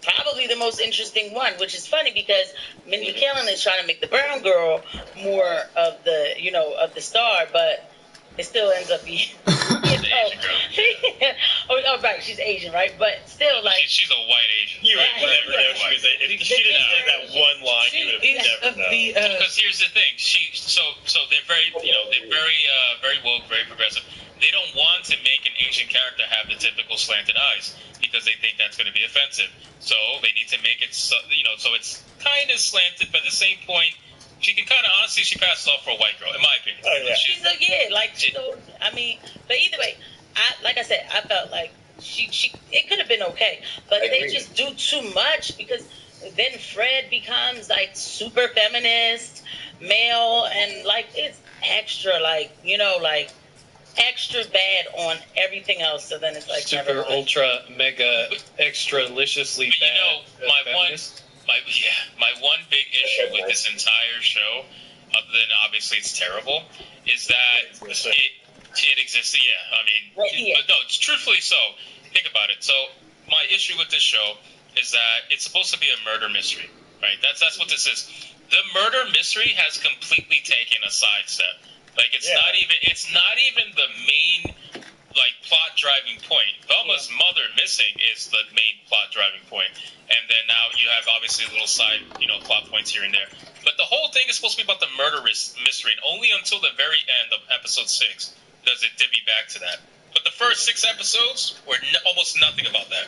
probably the most interesting one, which is funny because Mindy Kaling is trying to make the brown girl more of the, of the star, but it still ends up being, oh, right, she's Asian, right? But still, like, she's a white Asian. You would never know she was. If she didn't say that one line, you would have never known. Because here's the thing, so they're very, very woke, very progressive. They don't want to make an Asian character have the typical slanted eyes because they think that's going to be offensive. So they need to make it, so it's kind of slanted, but at the same point, she can kind of honestly, she passes off for a white girl, in my opinion. Oh yeah. She's but either way, like I said, I felt like she it could have been okay, but they just do too much because then Fred becomes like super feminist, male, and like it's extra, extra bad on everything else. So then it's like super ultra mega extra-liciously bad. My one big issue with this entire show, other than obviously it's terrible, is that it existed. Yeah, I mean, but no, it's truthfully so. Think about it. So my issue with this show is that it's supposed to be a murder mystery, right? That's what this is. The murder mystery has completely taken a sidestep. Like it's not even the main plot driving point. Velma's mother missing is the main plot driving point. And then now you have obviously little side, plot points here and there. But the whole thing is supposed to be about the murder mystery, and only until the very end of episode 6 does it divvy back to that. But the first 6 episodes were almost nothing about that.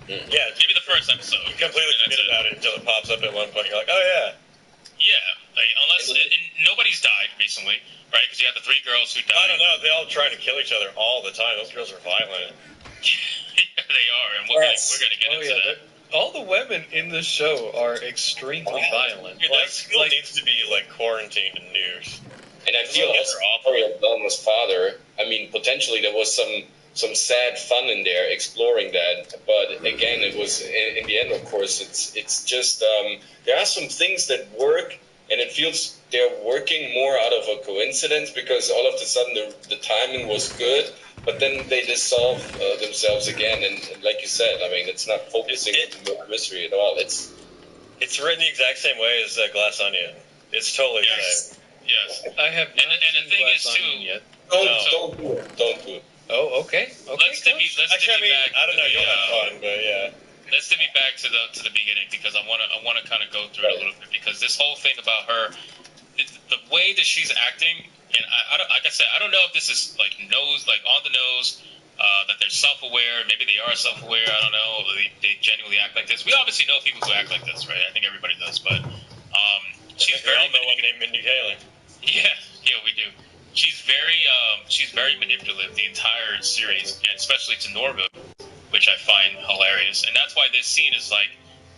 Yeah, maybe the first episode. You completely forget about it until it pops up at one point. You're like, oh yeah. Yeah, and nobody's died recently, right? Because you have the 3 girls who died. I don't know. They all trying to kill each other all the time. Those girls are violent. Yeah, they are, and we're gonna get into that. All the women in the show are extremely violent. Dude, that school needs to be quarantined and nuked. And I feel sorry of Velma's father. I mean, potentially there was some sad fun in there exploring that, but again, it was in the end, of course, it's just there are some things that work, and it feels they're working more out of a coincidence because all of a sudden the timing was good, but then they dissolve themselves again, and like you said, I mean, it's not focusing on the mystery at all. It's written the exact same way as Glass Onion. It's totally the same. Yes, I have not and the thing is too. Yet. Don't do it. Oh, okay. Let's divvy back. I don't know. You'll have fun, but yeah. Let's divvy back to the beginning because I want to kind of go through it a little bit because this whole thing about her, the way that she's acting, and like I said, I don't know if this is on the nose, that they're self-aware. Maybe they are self-aware. I don't know. They genuinely act like this. We obviously know people who act like this, right? I think everybody does, but she's very. I know one named Mindy Kaling. Yeah, we do. She's very manipulative the entire series, and especially to Norva, which I find hilarious. And that's why this scene is like,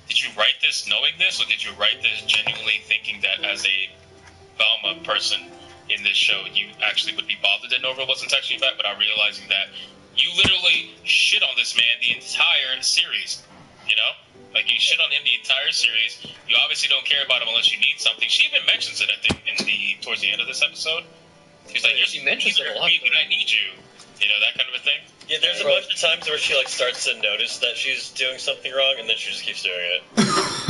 did you write this knowing this, or did you write this genuinely thinking that as a Velma person in this show, you actually would be bothered that Norva wasn't texting you back, without realizing that you literally shit on this man the entire series, Like, you shit on him the entire series. You obviously don't care about him unless you need something. She even mentions it, I think, towards the end of this episode. She's like, she mentions it a lot. I need you. That kind of a thing. Yeah, there's a bunch of times where she starts to notice that she's doing something wrong, and then she just keeps doing it.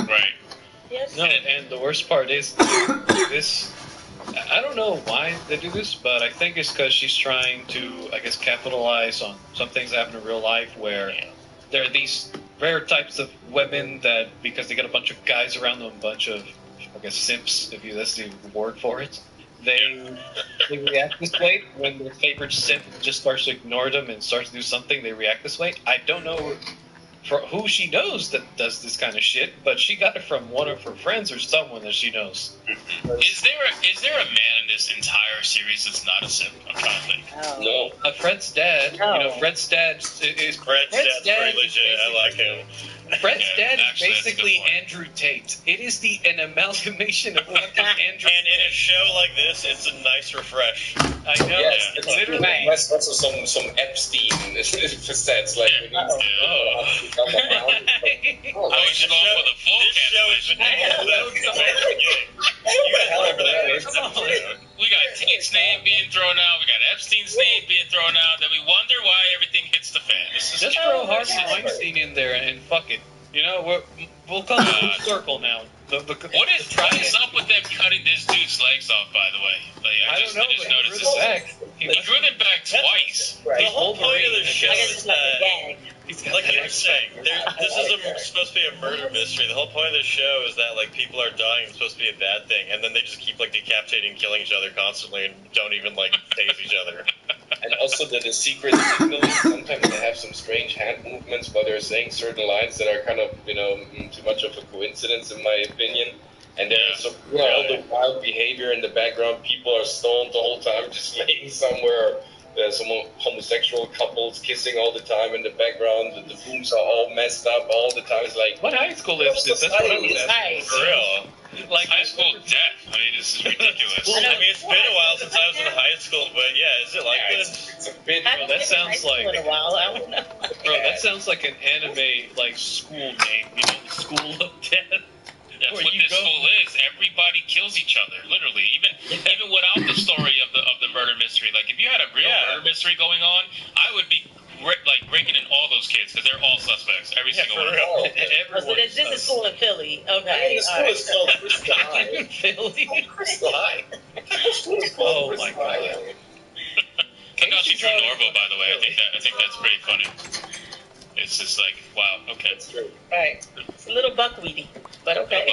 Right. Yes. No, and the worst part is this. I don't know why they do this, but I think it's because she's trying to, capitalize on some things that happen in real life where there are these rare types of women that, because they get a bunch of guys around them, a bunch of, simps, that's the word for it, they react this way when their favorite Sith just starts to ignore them and starts to do something. They react this way. I don't know for who she knows that does this kind of shit, but she got it from one of her friends or someone that she knows. Is there a man in this entire series that's not a Sith? I'm trying to think. No. Fred's dad. No. You know, Fred's dad is Fred's dad's pretty legit. I like him. Fred's Yeah, dad is actually, that's a good basically point. Andrew Tate. It is an amalgamation of fucking Andrew. And in a show like this, it's a nice refresh. I know. Yes, It's literally. that's also some Epstein facets. Like, we need to come around. I was just going for the full This show has been doing from the very beginning. You gotta remember that first episode. We got Tate's name being thrown out. We got Epstein's name being thrown out. Then we wonder why everything hits the fan. This is Just throw Harvey Weinstein in there and fuck it. You know, we'll come full circle now. What is up with them cutting this dude's legs off? By the way, like, I just noticed this. He drew them back twice. The whole point of the show I guess is it's like a that, gag. like you were saying, this is supposed to be a murder mystery. The whole point of the show is that like people are dying. It's supposed to be a bad thing, and then they just keep like decapitating, killing each other constantly, and don't even like tase each other. And also the secret signals, sometimes they have some strange hand movements while they're saying certain lines that are kind of, too much of a coincidence in my opinion. And there's some, all the wild behavior in the background. People are stoned the whole time, just laying somewhere. There's some homosexual couples kissing all the time in the background. The rooms are all messed up all the time. It's like, what high school is this? That's what I was asking. For real. Like high school death. I mean, this is ridiculous. I mean, it's been a while since I was in high school, but yeah, is it like this? It's a bit. I haven't that been in sounds high school like- in a while. I don't know. Bro, that sounds like an anime like school name. You know, the School of Death. That's Where what you this go- school is. Everybody kills each other, literally. Even without the story of the murder mystery. Like if you had a real murder mystery going on, I would be breaking in all those kids because they're all suspects. Every single for one. real. So this is a school in Philly. Okay. The school all right. is called Crystal High. Philly. Crystal High. The school is called Oh my Crystal High. god. Check out she drew Norvo, by the way. I think that's pretty funny. It's just like, wow, okay. That's true. Right. It's a little buckwheaty, but okay.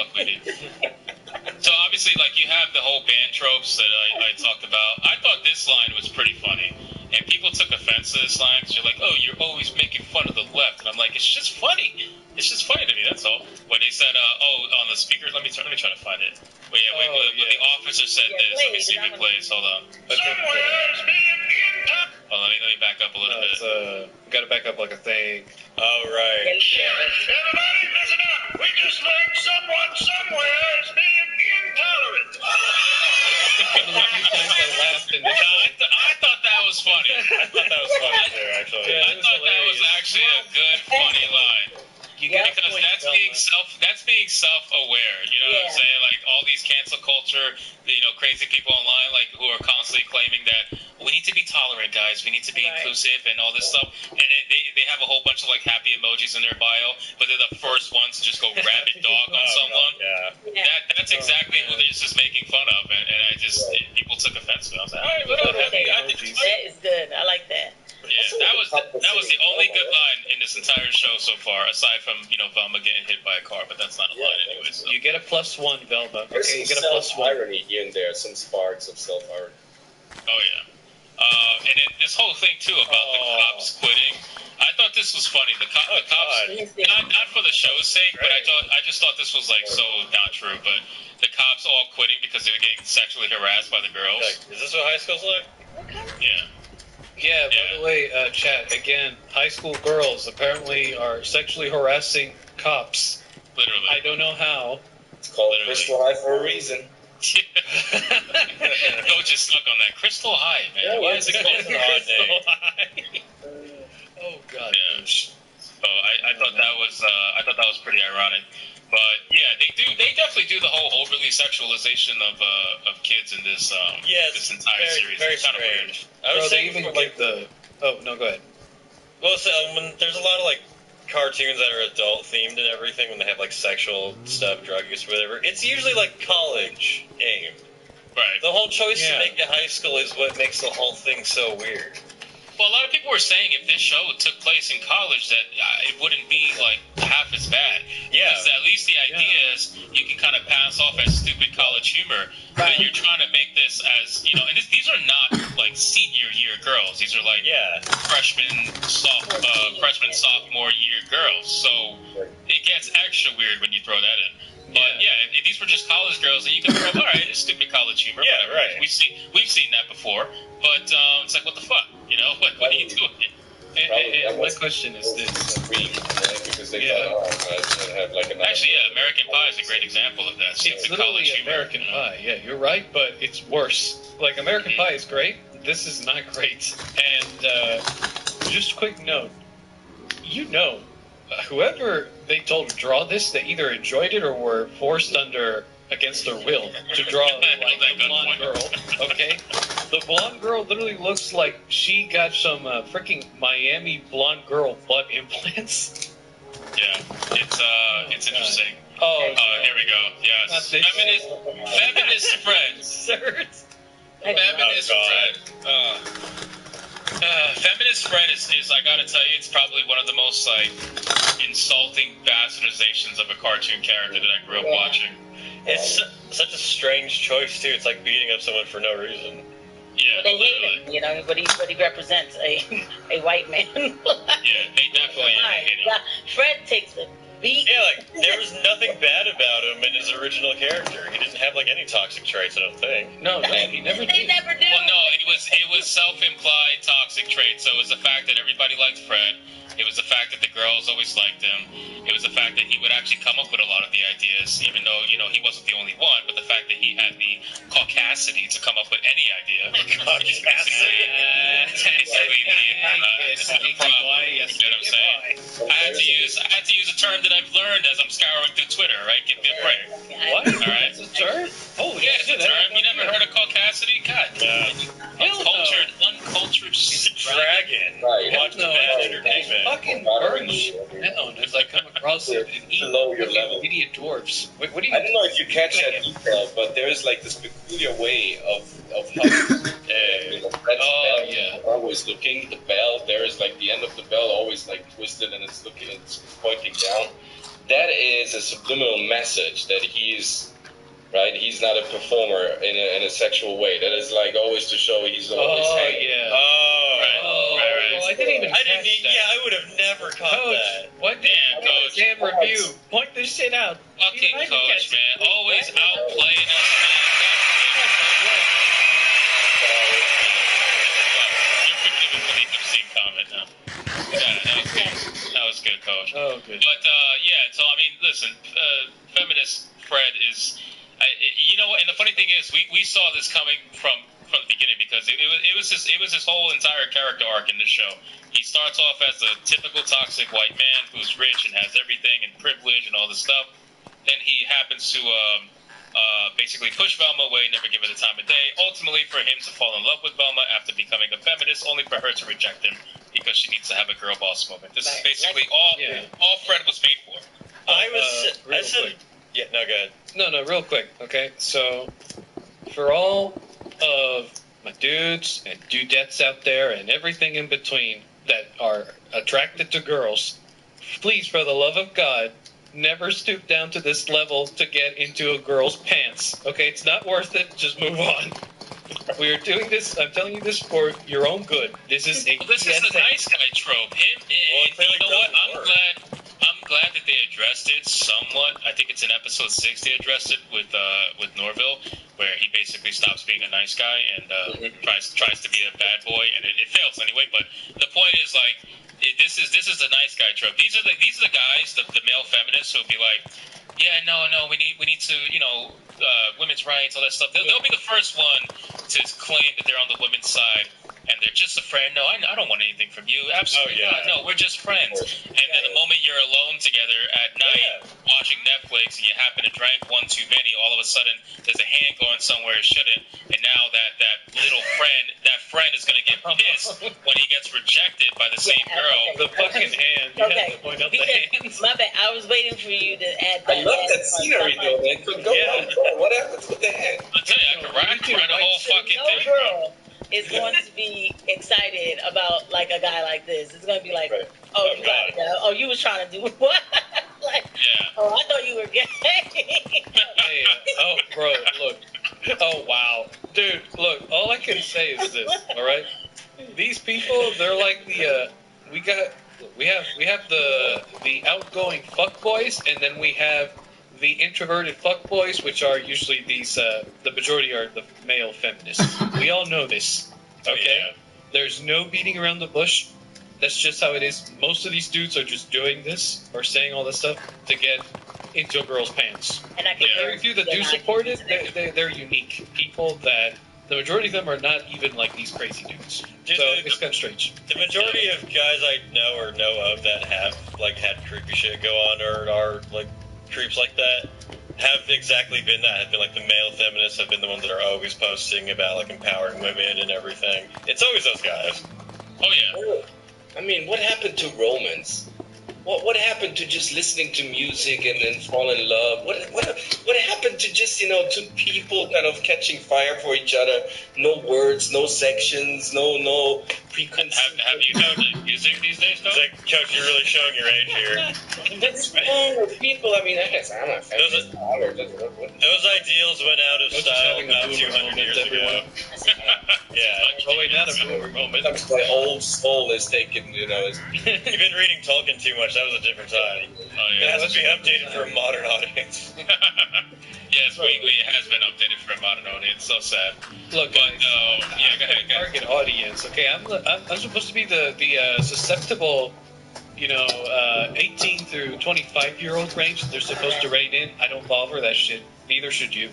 So obviously, like, you have the whole band tropes that I talked about. I thought this line was pretty funny. And people took offense to this line because you're like, oh, you're always making fun of the left. And I'm like, it's just funny. It's just funny to me, that's all. When they said, on the speaker, let me try to find it. But yeah, when the officer said this, let me see if it plays. Hold on. Okay. Oh, let me back up a little bit. Got to back up like a thing. Oh, right. Everybody listen up. We just learned someone somewhere is being intolerant. I thought that was funny. I thought that was funny too, actually. Yeah, I thought that was actually a good, funny line. Yeah. Because that's being self-aware. You know what I'm saying? Like all these cancel culture, crazy people online, like who are constantly claiming that we need to be tolerant, guys. We need to be inclusive and all this stuff. And they have a whole bunch of like happy emojis in their bio, but they're the first ones to just go rabid dog on someone. Yeah. That's exactly who they're just making fun of, and people took offense to it. I was like, all right, whatever. I think it's That is good. I like that. Yeah, that was the only good line in this entire show so far, aside from Velma getting hit by a car, but that's not a line anyway. So. You get a +1, Velma. There's Okay, you some get a +1. self-irony here and there, some sparks of self-irony. Oh yeah, and then this whole thing too about the cops quitting. I thought this was funny. The cops, not for the show's sake, but I just thought this was like so not true. But the cops all quitting because they were getting sexually harassed by the girls. Like, is this what high school's like? Yeah. Yeah, by the way, chat, again, high school girls apparently are sexually harassing cops. Literally. I don't know how. It's called Crystal High for a reason. Coach is stuck on that. Crystal High, man. Yeah, Why is it called Crystal High? Oh god. Yeah. So I thought that was pretty ironic. But yeah, they definitely do the whole overly sexualization of kids in this this entire series. Very It's kind of weird. strange. I was Bro, they saying even before, like the... Oh, no, go ahead. well, so, when there's a lot of like cartoons that are adult themed and everything, when they have like sexual stuff, drug use, whatever, it's usually like college aimed. Right. The whole choice Yeah. to make it high school is what makes the whole thing so weird. Well, a lot of people were saying if this show took place in college, that it wouldn't be like half as bad. Yeah. Because at least the idea is you can kind of pass off as stupid college humor, but you're trying to make this as and these are not like senior year girls. These are like freshman, sophomore year girls. So it gets extra weird when you throw that in. But if these were just college girls, then you can throw, all right, it's stupid college humor. Yeah, whatever. right. We've seen that before, but it's like, what the fuck, What are you doing? And my question is this: because they thought, have like actually, American Pie is a great example of that. It's literally American Pie. Yeah, you're right, but it's worse. Like American Pie is great. This is not great. And just a quick note: whoever they told to draw this, they either enjoyed it or were forced against their will to draw like a blonde girl. Okay, the blonde girl literally looks like she got some freaking Miami blonde girl butt implants. Yeah, it's interesting. Oh, here we go. Yes, feminist Fred. Feminist Fred. Feminist Fred is I gotta tell you, it's probably one of the most like insulting bastardizations of a cartoon character that I grew up watching. It's such a strange choice too. It's like beating up someone for no reason. Yeah, they hate him, what he represents, a white man. Yeah, they definitely hate him. Fred takes a beat. Yeah, like there was nothing bad about him in his original character. He didn't have like any toxic traits, I don't think. No, he never did. They never do. Well, no, it was self-implied toxic traits. So it was the fact that everybody liked Fred. It was the fact that the girls always liked him. It was the fact that he would actually come up with a lot of the ideas, even though, he wasn't the only one, but the fact that he had the caucasity to come up with any idea. Basically the problem. You know what I'm saying? I had to use a term that I've learned as I'm scouring through Twitter, right? Give me a break. What? All right. It's a term? Holy yeah, it's a term. You never heard of caucasity? God. Uncultured dragon. Right. Watch the bad entertainment. Fucking birds down as I come across it and eat below your level. idiot dwarfs. What do you? I don't know if you catch that detail, but there is like this peculiar way of how always looking. The bell, there is like the end of the bell always like twisted and it's pointing down. That is a subliminal message that he's right. He's not a performer in a sexual way. That is like always to show he's always hanging. Yeah. Right. I didn't even catch that. Yeah, I would have never caught that. What damn review? Point this shit out. Fucking Coach, man. Always outplaying us. You couldn't even believe the obscene comment now. Yeah, that was good, Coach. Oh, good. But, so, I mean, listen, feminist Fred is... and the funny thing is, we saw this coming from the beginning because it was his whole entire character arc in the show. He starts off as a typical toxic white man who's rich and has everything and privilege and all this stuff. Then he happens to basically push Velma away, never give her the time of day. Ultimately, for him to fall in love with Velma after becoming a feminist, only for her to reject him because she needs to have a girl boss moment. This is basically all Fred was made for. Yeah, no, go ahead. No, real quick, okay? So, for all of my dudes and dudettes out there and everything in between that are attracted to girls, please, for the love of God, never stoop down to this level to get into a girl's pants, okay? It's not worth it. Just move on. We are doing this, I'm telling you this for your own good. This is a this is the nice guy trope. You know what? I'm glad that they addressed it somewhat. I think it's in episode 6 they addressed it with Norville, where he basically stops being a nice guy and tries to be a bad boy, and it fails anyway. But the point is, like, this is the nice guy trope. These are the guys, the male feminists, who'll be like, yeah, no, we need to, women's rights, all that stuff. They'll be the first one to claim that they're on the women's side. And they're just a friend. No, I don't want anything from you. Absolutely not. No, we're just friends. And then the moment you're alone together at night watching Netflix and you happen to drink one too many, all of a sudden there's a hand going somewhere it shouldn't. And now that little friend is going to get pissed when he gets rejected by the same girl. The fucking hand. You have to point out the hand. My bad. I was waiting for you to add that. I love that scenery though, man. Go on. What happens with the hand? I'll tell you, I could write a whole fucking thing. Girl is going to be excited said about like a guy like this. It's gonna be like, Right. oh, you got it. Oh, you was trying to do what? Like, oh, I thought you were gay. Hey, oh, bro, look. Oh, wow. Dude, look, all I can say is this, all right? These people, they're like the, we have the outgoing fuckboys, and then we have the introverted fuckboys, which are usually these, the majority are the male feminists. We all know this, okay? There's no beating around the bush. That's just how it is. Most of these dudes are just doing this or saying all this stuff to get into a girl's pants. And I The very few that do support it, they're unique people that the majority of them are not even like these crazy dudes. So it's kind of strange. The majority of guys I know or know of that have like had creepy shit go on or are like creeps like that have exactly been that. Have been like the male feminists have been the ones that are always posting about like empowering women and everything. It's always those guys. Oh yeah. I mean, what happened to romance? What happened to just listening to music and then fall in love? What happened to just, two people kind of catching fire for each other? No words, no sections, no preconceived. Have you known music these days, though? It's like, Coach, you're really showing your age here. That's wrong with people. I mean, I guess I'm a feminist. Those ideals went out of style about 200 years ago. Yeah. Oh, wait, not a boomer moment. My old soul is taken, You've been reading Tolkien too much. That was a different time. Oh, yeah. It has to be updated for a modern audience. Yes, it has been updated for a modern audience. So sad. Look, but yeah, go ahead. Target audience. Okay, I'm supposed to be the susceptible, 18 through 25-year-old range that they're supposed to rein in. I don't fall for that shit. Neither should you.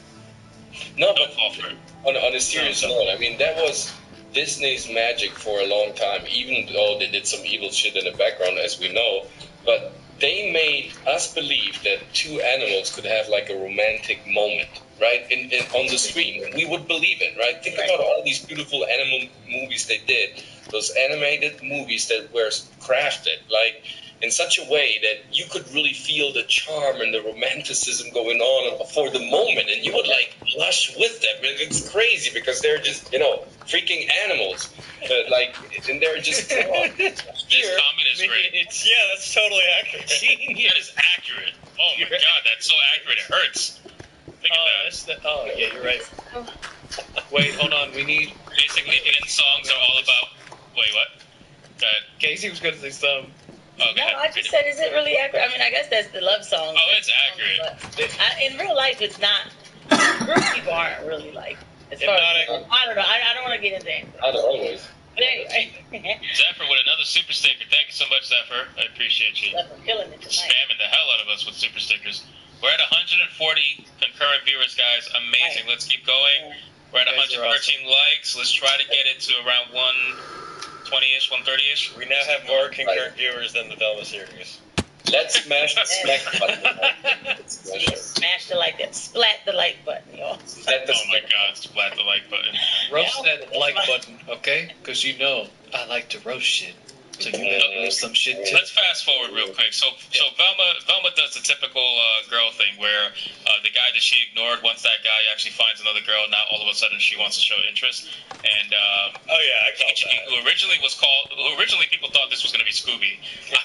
No, don't fall for it. On a serious note, I mean, that was Disney's magic for a long time, even though they did some evil shit in the background, as we know. But they made us believe that two animals could have like a romantic moment, right? On the screen. We would believe it, right? Think about all these beautiful animal movies they did. Those animated movies that were crafted, like, in such a way that you could really feel the charm and the romanticism going on for the moment, and you would like blush with them. It's crazy because they're just freaking animals, and they're just This comment is great. Yeah, that's totally accurate. That is accurate. Oh my god, that's so accurate. It hurts. Think of that. Oh yeah, you're right. Wait, hold on. We need basically in songs are all about. Wait, what? Go ahead. Casey was going to say some. Oh, no, I just said, is it really accurate? I mean, I guess that's the love song. Oh, it's accurate. But in real life, it's not. Real people aren't really like. As far as, I don't know. I don't want to get into it. Not always. But anyway. Zephyr with another super sticker. Thank you so much, Zephyr. I appreciate you. Zephyr killing it tonight. Spamming the hell out of us with super stickers. We're at 140 concurrent viewers, guys. Amazing. Let's keep going. We're at 113 likes. Let's try to get it to around 120-ish, 130-ish. We now have more concurrent viewers than the Velma series. Let's smash the smack button. Smash the like button. Splat the like button, y'all. Oh my god, splat the like button. Roast that like button, okay? Because I like to roast shit. So you better roast some shit too. Let's fast forward real quick. So Velma does the typical girl thing where the guy that she ignored, once that guy actually finds another girl, now all of a sudden she wants to show interest. And I called that. Who originally people thought this was going to be Scooby. I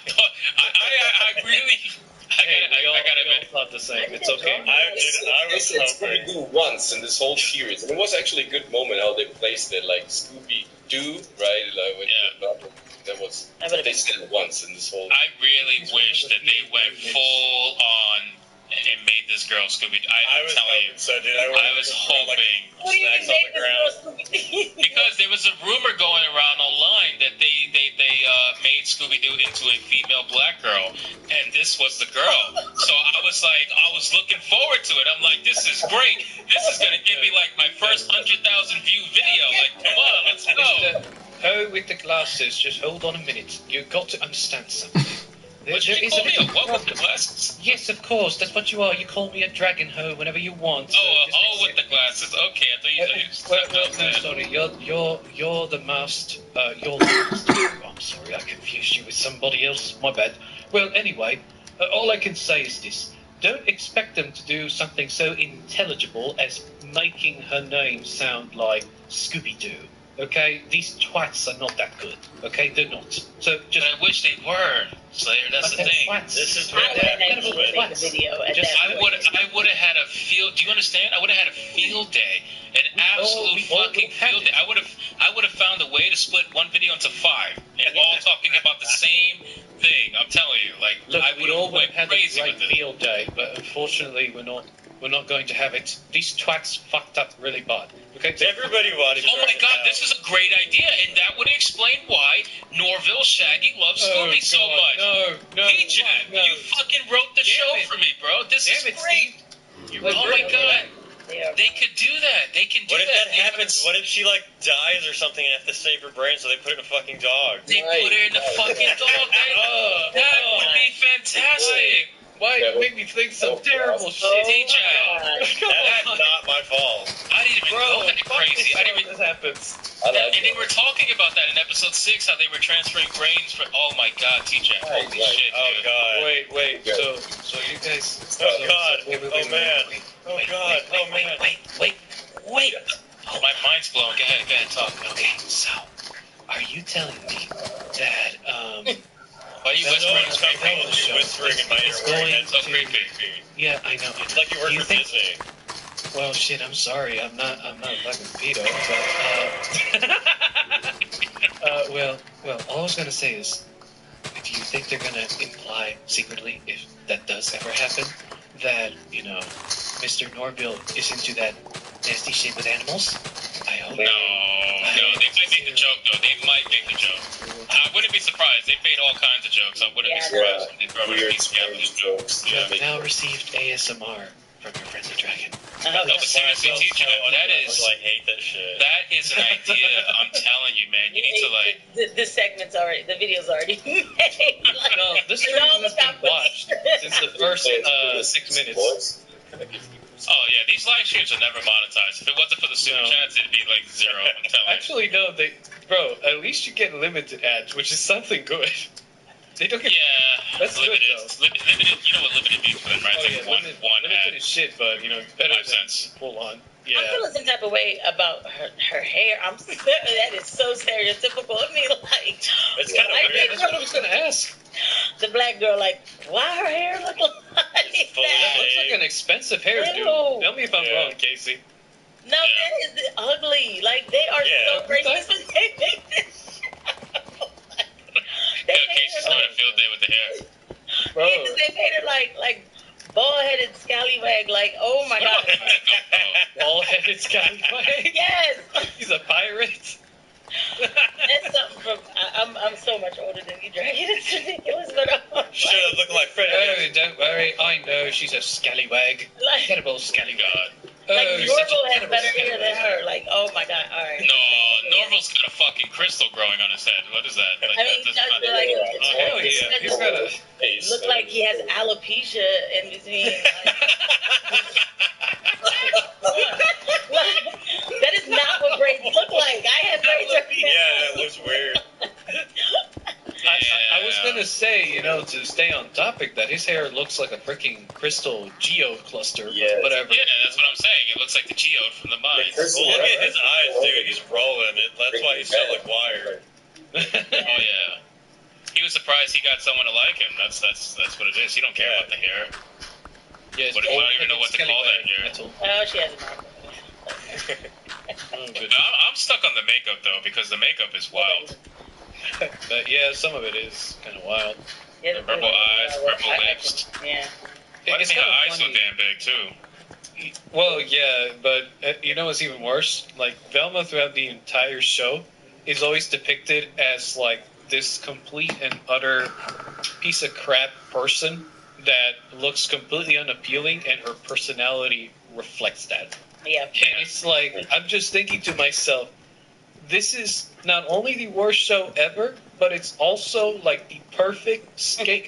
gotta admit, thought the same. It's okay. It's Scooby-Doo once in this whole series, and it was actually a good moment how they placed it, like Scooby-Doo, right? Like, they said it once in this whole. I really wish that they went full on and made this girl Scooby. I'm telling you, so dude, I was hoping. Snacks on the ground. Because there was a rumor going around online that they made Scooby-Doo into a female black girl, and this was the girl. So I was looking forward to it. I'm like, this is great. This is gonna give me like my first 100,000 view video. Like, come on, let's go. Oh, with the glasses, just hold on a minute. You've got to understand something. What did you call me? What with the glasses? Yes, of course. That's what you are. You call me a dragon hoe whenever you want. So with the glasses. Okay, I thought you. No, sorry. You're the most. You're the most. I'm sorry, I confused you with somebody else. My bad. Well, anyway, all I can say is this: don't expect them to do something so intelligible as making her name sound like Scooby-Doo. okay? These twats are not that good, okay? They're not. So just. But I wish they were, Slayer. That's the thing. Twats. This is I what would have happens actually when made the video at that I point. would have had a field. Do you understand? I would have had a field day, an absolute we all fucking would've had field it. day. I would have found a way to split one video into 5 and all talking about the same thing. I'm telling you, like Look, I we would all have would went have had crazy the right with it. field day, but unfortunately we're not going to have it. These twats fucked up really bad. Okay? everybody watches. Oh my god, this is a great idea, and that would explain why Norville Shaggy loves Scooby so much. No, TJ, no. you fucking wrote the show it. for me, bro. This Damn is it, great. Steve. Oh my god. They could do that. They can do What if that They have happens? What if she like dies or something and have to save her brain, so they put it in a fucking dog? They put her in the fucking dog. That would be fantastic. Why you make me think some terrible shit? TJ, That's not my fault. I didn't even know that crazy. I didn't even. This happens. And they were talking about that in episode 6, how they were transferring brains for. Oh my god, TJ! Holy shit! Oh dude. god. Wait. So you guys. Oh god. Wait, Oh man. Oh god. Oh man. Wait. Oh, my mind's blown. Go ahead, talk. Okay, so Are you telling me that why are you whispering? Whispering in my ear. It's going That's so to- creepy. Yeah, I know. It's like you work Do you for think- Disney. Well, shit. I'm sorry. I'm not a fucking pedo. But well. All I was gonna say is, do you think they're gonna imply secretly, if that does ever happen, that Mr. Norville is into that nasty shit with animals? I hope. No, they might make the joke though. They might make the joke. I wouldn't be surprised. They've made all kinds of jokes. I wouldn't be surprised if they throw in Weird, these strange jokes. You have now received ASMR from your friendly dragon. No, but seriously, TJ, I hate that shit. that is an idea. I'm telling you, man. You need to like. This segment's already, the video's already made. Like, No, this it's stream all has been about watched since the first 6 minutes. Oh yeah, these live streams are never monetized. If it wasn't for the super chats, it'd be like 0. I'm telling you. Actually, no, bro, at least you get limited ads, which is something good. They don't get. Yeah, That's good, limited. though. Limited. You know what limited means for them, right? Oh, It's like yeah, one limited ad. is shit, but better 5 than cents. full on. I'm Yeah. feeling some type of way about her hair. That is so stereotypical of me. Like, It's kind of I weird. think That's what I was gonna ask. the black girl, like, why her hair look like fully That that? looks like an expensive hairdo. Ew. Tell me if I'm wrong, Casey. No, that is ugly. Like, they are Yeah. so racist when they make this. They Yeah, made Casey's her having like, a field day with the hair. Bro. they made her like bald-headed scallywag. Like, oh my god. Ball-headed scallywag. Yes. He's a pirate. That's something from. I'm so much older than you, Dragon. It's ridiculous, but Should have looked like Fred. Oh, don't worry. I know she's a scallywag. like, Terrible scallywag. like Oh, such a Norville has terrible better hair than scallywag. her. Like, oh my god. All right. No, Norville's got a fucking crystal growing on his head. What is that? Like, I mean, he that's does not- like. Oh, hell yeah. He's got a. Look like he has alopecia in between. That is not what braids look like. I had braids. Yeah, that looks weird. I was gonna say, to stay on topic, that his hair looks like a freaking crystal geode cluster. Yeah. Whatever. Yeah, that's what I'm saying. It looks like the geode from the mines. crystal- Well, look at his eyes, dude. He's rolling it. That's why he's so like wired. Oh yeah. He was surprised he got someone to like him. That's what it is. He don't care about the hair. Yes, But I don't even know what to call that hair. metal. Oh, she has a mouth. Oh, good. I'm stuck on the makeup though because the makeup is wild. But yeah, some of it is kind of wild. Yeah, The purple eyes, purple lips. Yeah. Why do It's you think her kinda eyes so funny. damn big too? Well, yeah, but you know what's even worse? Like, Velma throughout the entire show is always depicted as, like, this complete and utter piece of crap person that looks completely unappealing, and her personality reflects that. Yeah. And it's like, I'm just thinking to myself, this is not only the worst show ever, but it's also like the perfect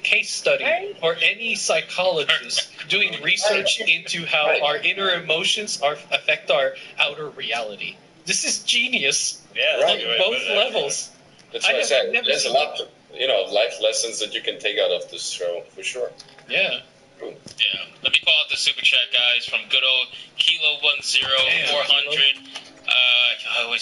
case study Right. for any psychologist doing research into how our inner emotions affect our outer reality. This is genius Yeah, on that's a good way to both put it, levels. That's what I have said. never There's a seen lot of, life lessons that you can take out of this show, for sure. Yeah. Yeah. Let me call out the super chat guys from good old Kilo 10 400. I always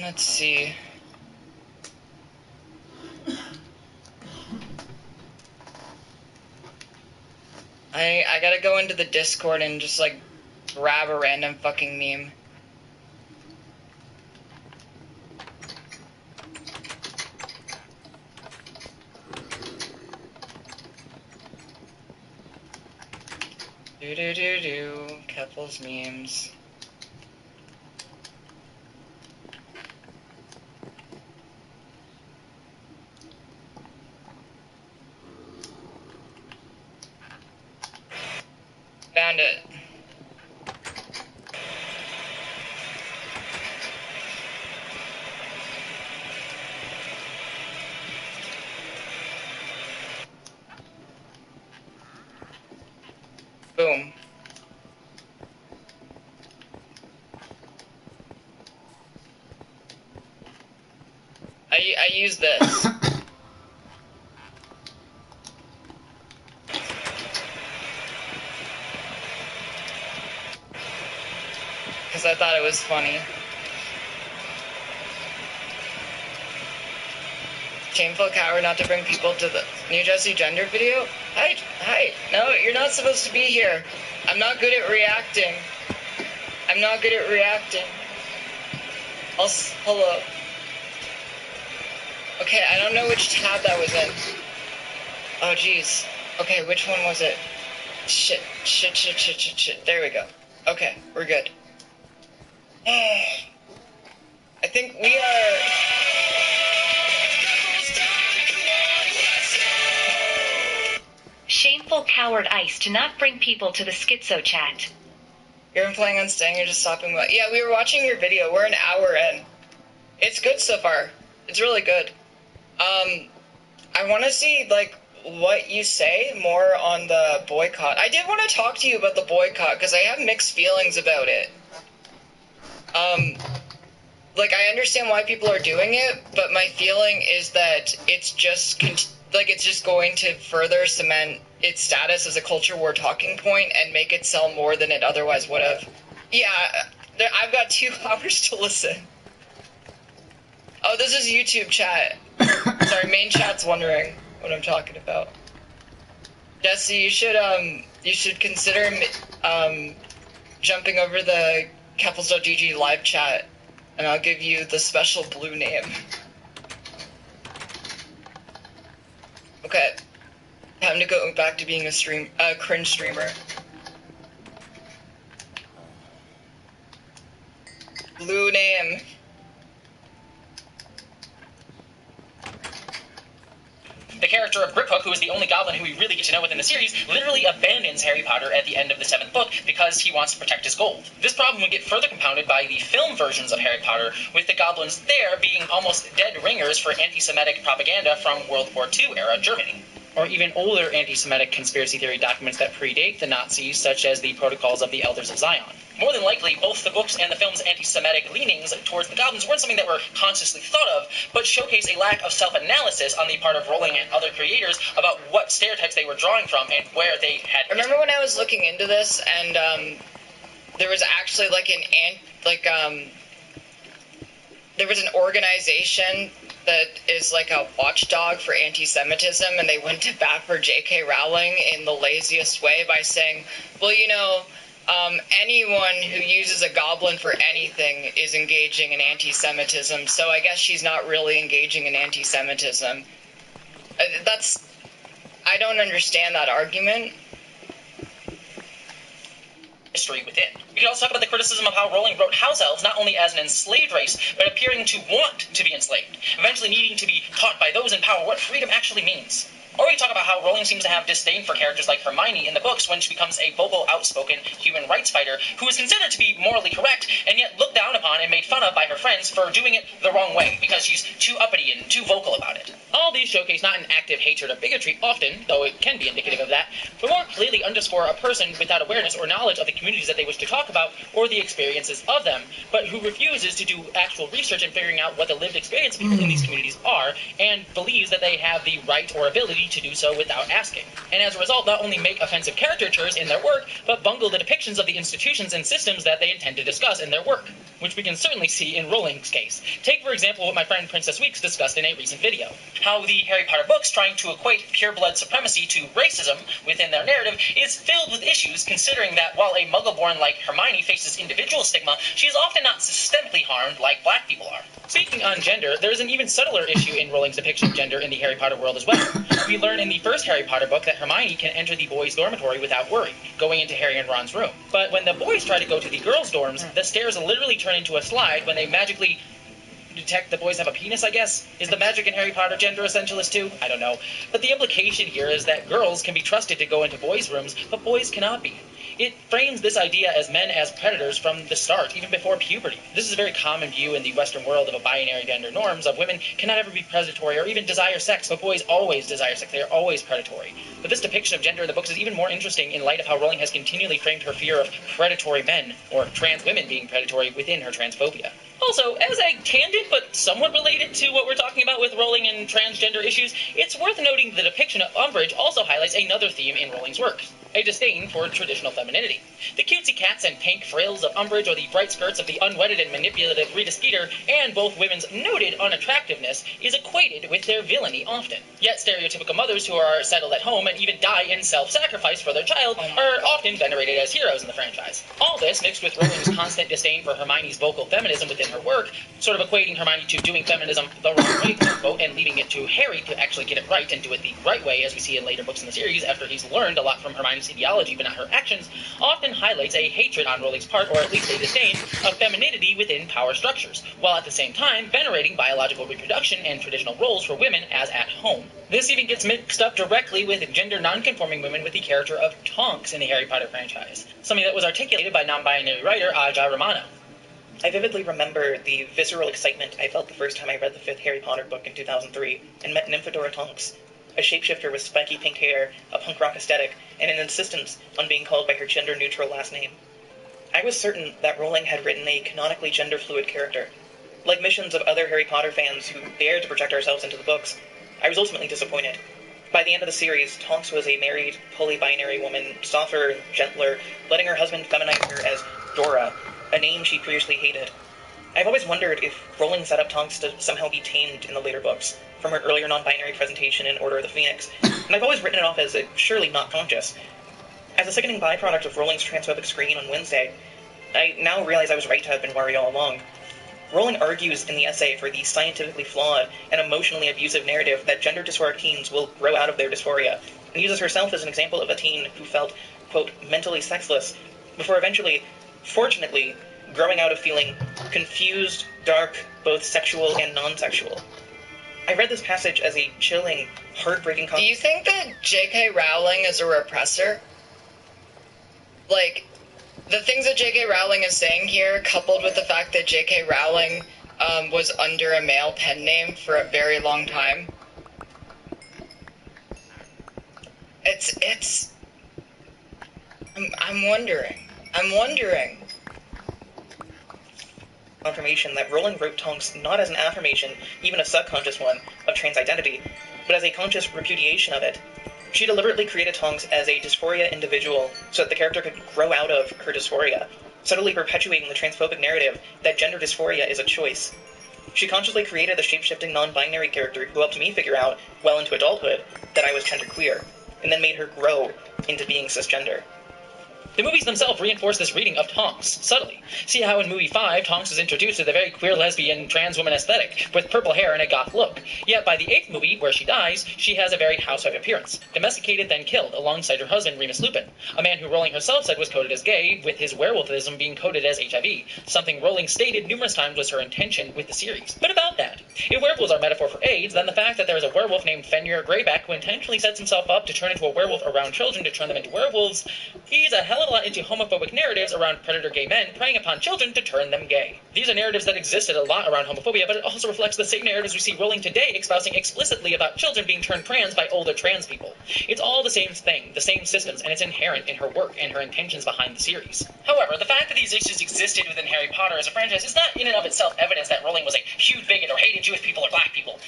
Let's see. I gotta go into the Discord and just, like, grab a random fucking meme. Keppel's memes. Found it. Boom. I use this. Because I thought it was funny. Shameful coward not to bring people to the New Jesse Gender video? Hi. No, you're not supposed to be here. I'm not good at reacting. Hello. Okay, I don't know which tab that was in. Oh, jeez. Okay, which one was it? Shit. There we go. Okay, we're good. I think we are... Shameful coward Ice to not bring people to the schizo chat. You're planning on staying or just stopping by? Yeah, we were watching your video. We're an hour in. It's good so far. It's really good. I want to see, like, what you say more on the boycott. I did want to talk to you about the boycott, because I have mixed feelings about it. Like, I understand why people are doing it, but my feeling is that it's just, it's just going to further cement its status as a culture war talking point and make it sell more than it otherwise would have. Yeah, I've got 2 hours to listen. Oh, this is YouTube chat. Sorry, main chat's wondering what I'm talking about. Jesse, you should consider jumping over the Keppels.gg live chat, and I'll give you the special blue name. Okay, time to go back to being a cringe streamer. Blue name. The character of Griphook, who is the only goblin who we really get to know within the series, literally abandons Harry Potter at the end of the 7th book because he wants to protect his gold. This problem would get further compounded by the film versions of Harry Potter, with the goblins there being almost dead ringers for anti-Semitic propaganda from World War II era Germany. Or even older anti-Semitic conspiracy theory documents that predate the Nazis, such as the Protocols of the Elders of Zion. More than likely, both the books and the film's anti-Semitic leanings towards the goblins weren't something that were consciously thought of, but showcase a lack of self-analysis on the part of Rowling and other creators about what stereotypes they were drawing from and where they had... Remember when I was looking into this, and there was actually there was an organization that is like a watchdog for anti-Semitism, and they went to bat for J.K. Rowling in the laziest way by saying, well, you know, anyone who uses a goblin for anything is engaging in anti-Semitism, so I guess she's not really engaging in anti-Semitism. I don't understand that argument. History within. We could also talk about the criticism of how Rowling wrote house elves not only as an enslaved race, but appearing to want to be enslaved, eventually needing to be taught by those in power what freedom actually means. Or we talk about how Rowling seems to have disdain for characters like Hermione in the books when she becomes a vocal, outspoken human rights fighter who is considered to be morally correct and yet looked down upon and made fun of by her friends for doing it the wrong way because she's too uppity and too vocal about it. All these showcase not an active hatred of bigotry often, though it can be indicative of that, but more clearly underscore a person without awareness or knowledge of the communities that they wish to talk about or the experiences of them, but who refuses to do actual research in figuring out what the lived experience of people in these communities are and believes that they have the right or ability ability to do so without asking, and as a result not only make offensive caricatures in their work, but bungle the depictions of the institutions and systems that they intend to discuss in their work, which we can certainly see in Rowling's case. Take, for example, what my friend Princess Weeks discussed in a recent video. How the Harry Potter books trying to equate pure-blood supremacy to racism within their narrative is filled with issues, considering that while a muggle-born like Hermione faces individual stigma, she is often not systemically harmed like black people are. Speaking on gender, there is an even subtler issue in Rowling's depiction of gender in the Harry Potter world as well. We learn in the first Harry Potter book that Hermione can enter the boys' dormitory without worry, going into Harry and Ron's room. But when the boys try to go to the girls' dorms, the stairs literally turn into a slide when they magically detect the boys have a penis, I guess? Is the magic in Harry Potter gender essentialist too? I don't know. But the implication here is that girls can be trusted to go into boys' rooms, but boys cannot be. It frames this idea as men as predators from the start, even before puberty. This is a very common view in the Western world of a binary gender norms of women cannot ever be predatory or even desire sex, but boys always desire sex. They are always predatory. But this depiction of gender in the books is even more interesting in light of how Rowling has continually framed her fear of predatory men, or trans women being predatory, within her transphobia. Also, as a tangent, but somewhat related to what we're talking about with Rowling and transgender issues, it's worth noting the depiction of Umbridge also highlights another theme in Rowling's work, a disdain for traditional femininity. The cutesy cats and pink frills of Umbridge, or the bright skirts of the unwedded and manipulative Rita Skeeter, and both women's noted unattractiveness, is equated with their villainy often. Yet stereotypical mothers who are settled at home and even die in self-sacrifice for their child are often venerated as heroes in the franchise. All this, mixed with Rowling's constant disdain for Hermione's vocal feminism within her work, sort of equating Hermione to doing feminism the wrong way, quote, and leaving it to Harry to actually get it right and do it the right way, as we see in later books in the series after he's learned a lot from Hermione's ideology but not her actions, often highlights a hatred on Rowling's part, or at least a disdain, of femininity within power structures, while at the same time venerating biological reproduction and traditional roles for women as at home. This even gets mixed up directly with gender non-conforming women with the character of Tonks in the Harry Potter franchise, something that was articulated by non-binary writer Aja Romano. I vividly remember the visceral excitement I felt the first time I read the 5th Harry Potter book in 2003 and met Nymphadora Tonks, a shapeshifter with spiky pink hair, a punk rock aesthetic, and an insistence on being called by her gender-neutral last name. I was certain that Rowling had written a canonically gender-fluid character. Like missions of other Harry Potter fans who dared to project ourselves into the books, I was ultimately disappointed. By the end of the series, Tonks was a married, polybinary woman, softer, gentler, letting her husband feminize her as Dora, a name she previously hated. I've always wondered if Rowling set up Tonks to somehow be tamed in the later books, from her earlier non-binary presentation in Order of the Phoenix, and I've always written it off as surely not conscious. As a sickening byproduct of Rowling's transphobic screen on Wednesday, I now realize I was right to have been worried all along. Rowling argues in the essay for the scientifically flawed and emotionally abusive narrative that gender dysphoric teens will grow out of their dysphoria, and uses herself as an example of a teen who felt, quote, mentally sexless, before eventually, fortunately, growing out of feeling confused, dark, both sexual and non-sexual. I read this passage as a chilling, heartbreaking... Do you think that J.K. Rowling is a repressor? Like, the things that J.K. Rowling is saying here, coupled with the fact that J.K. Rowling was under a male pen name for a very long time, I'm wondering. Confirmation that Rowling wrote Tonks not as an affirmation, even a subconscious one, of trans identity, but as a conscious repudiation of it. She deliberately created Tonks as a dysphoria individual so that the character could grow out of her dysphoria, subtly perpetuating the transphobic narrative that gender dysphoria is a choice. She consciously created the shape-shifting non-binary character who helped me figure out, well into adulthood, that I was genderqueer, and then made her grow into being cisgender. The movies themselves reinforce this reading of Tonks, subtly. See how in movie 5, Tonks is introduced to the very queer lesbian trans woman aesthetic, with purple hair and a goth look. Yet by the 8th movie, where she dies, she has a very housewife appearance, domesticated then killed, alongside her husband Remus Lupin, a man who Rowling herself said was coded as gay, with his werewolfism being coded as HIV, something Rowling stated numerous times was her intention with the series. But about that, if werewolves are a metaphor for AIDS, then the fact that there is a werewolf named Fenrir Greyback who intentionally sets himself up to turn into a werewolf around children to turn them into werewolves, he's a hell of a lot into homophobic narratives around predator gay men preying upon children to turn them gay. These are narratives that existed a lot around homophobia, but it also reflects the same narratives we see Rowling today espousing explicitly about children being turned trans by older trans people. It's all the same thing, the same systems, and it's inherent in her work and her intentions behind the series. However, the fact that these issues existed within Harry Potter as a franchise is not in and of itself evidence that Rowling was a huge bigot or hated Jewish people or black people,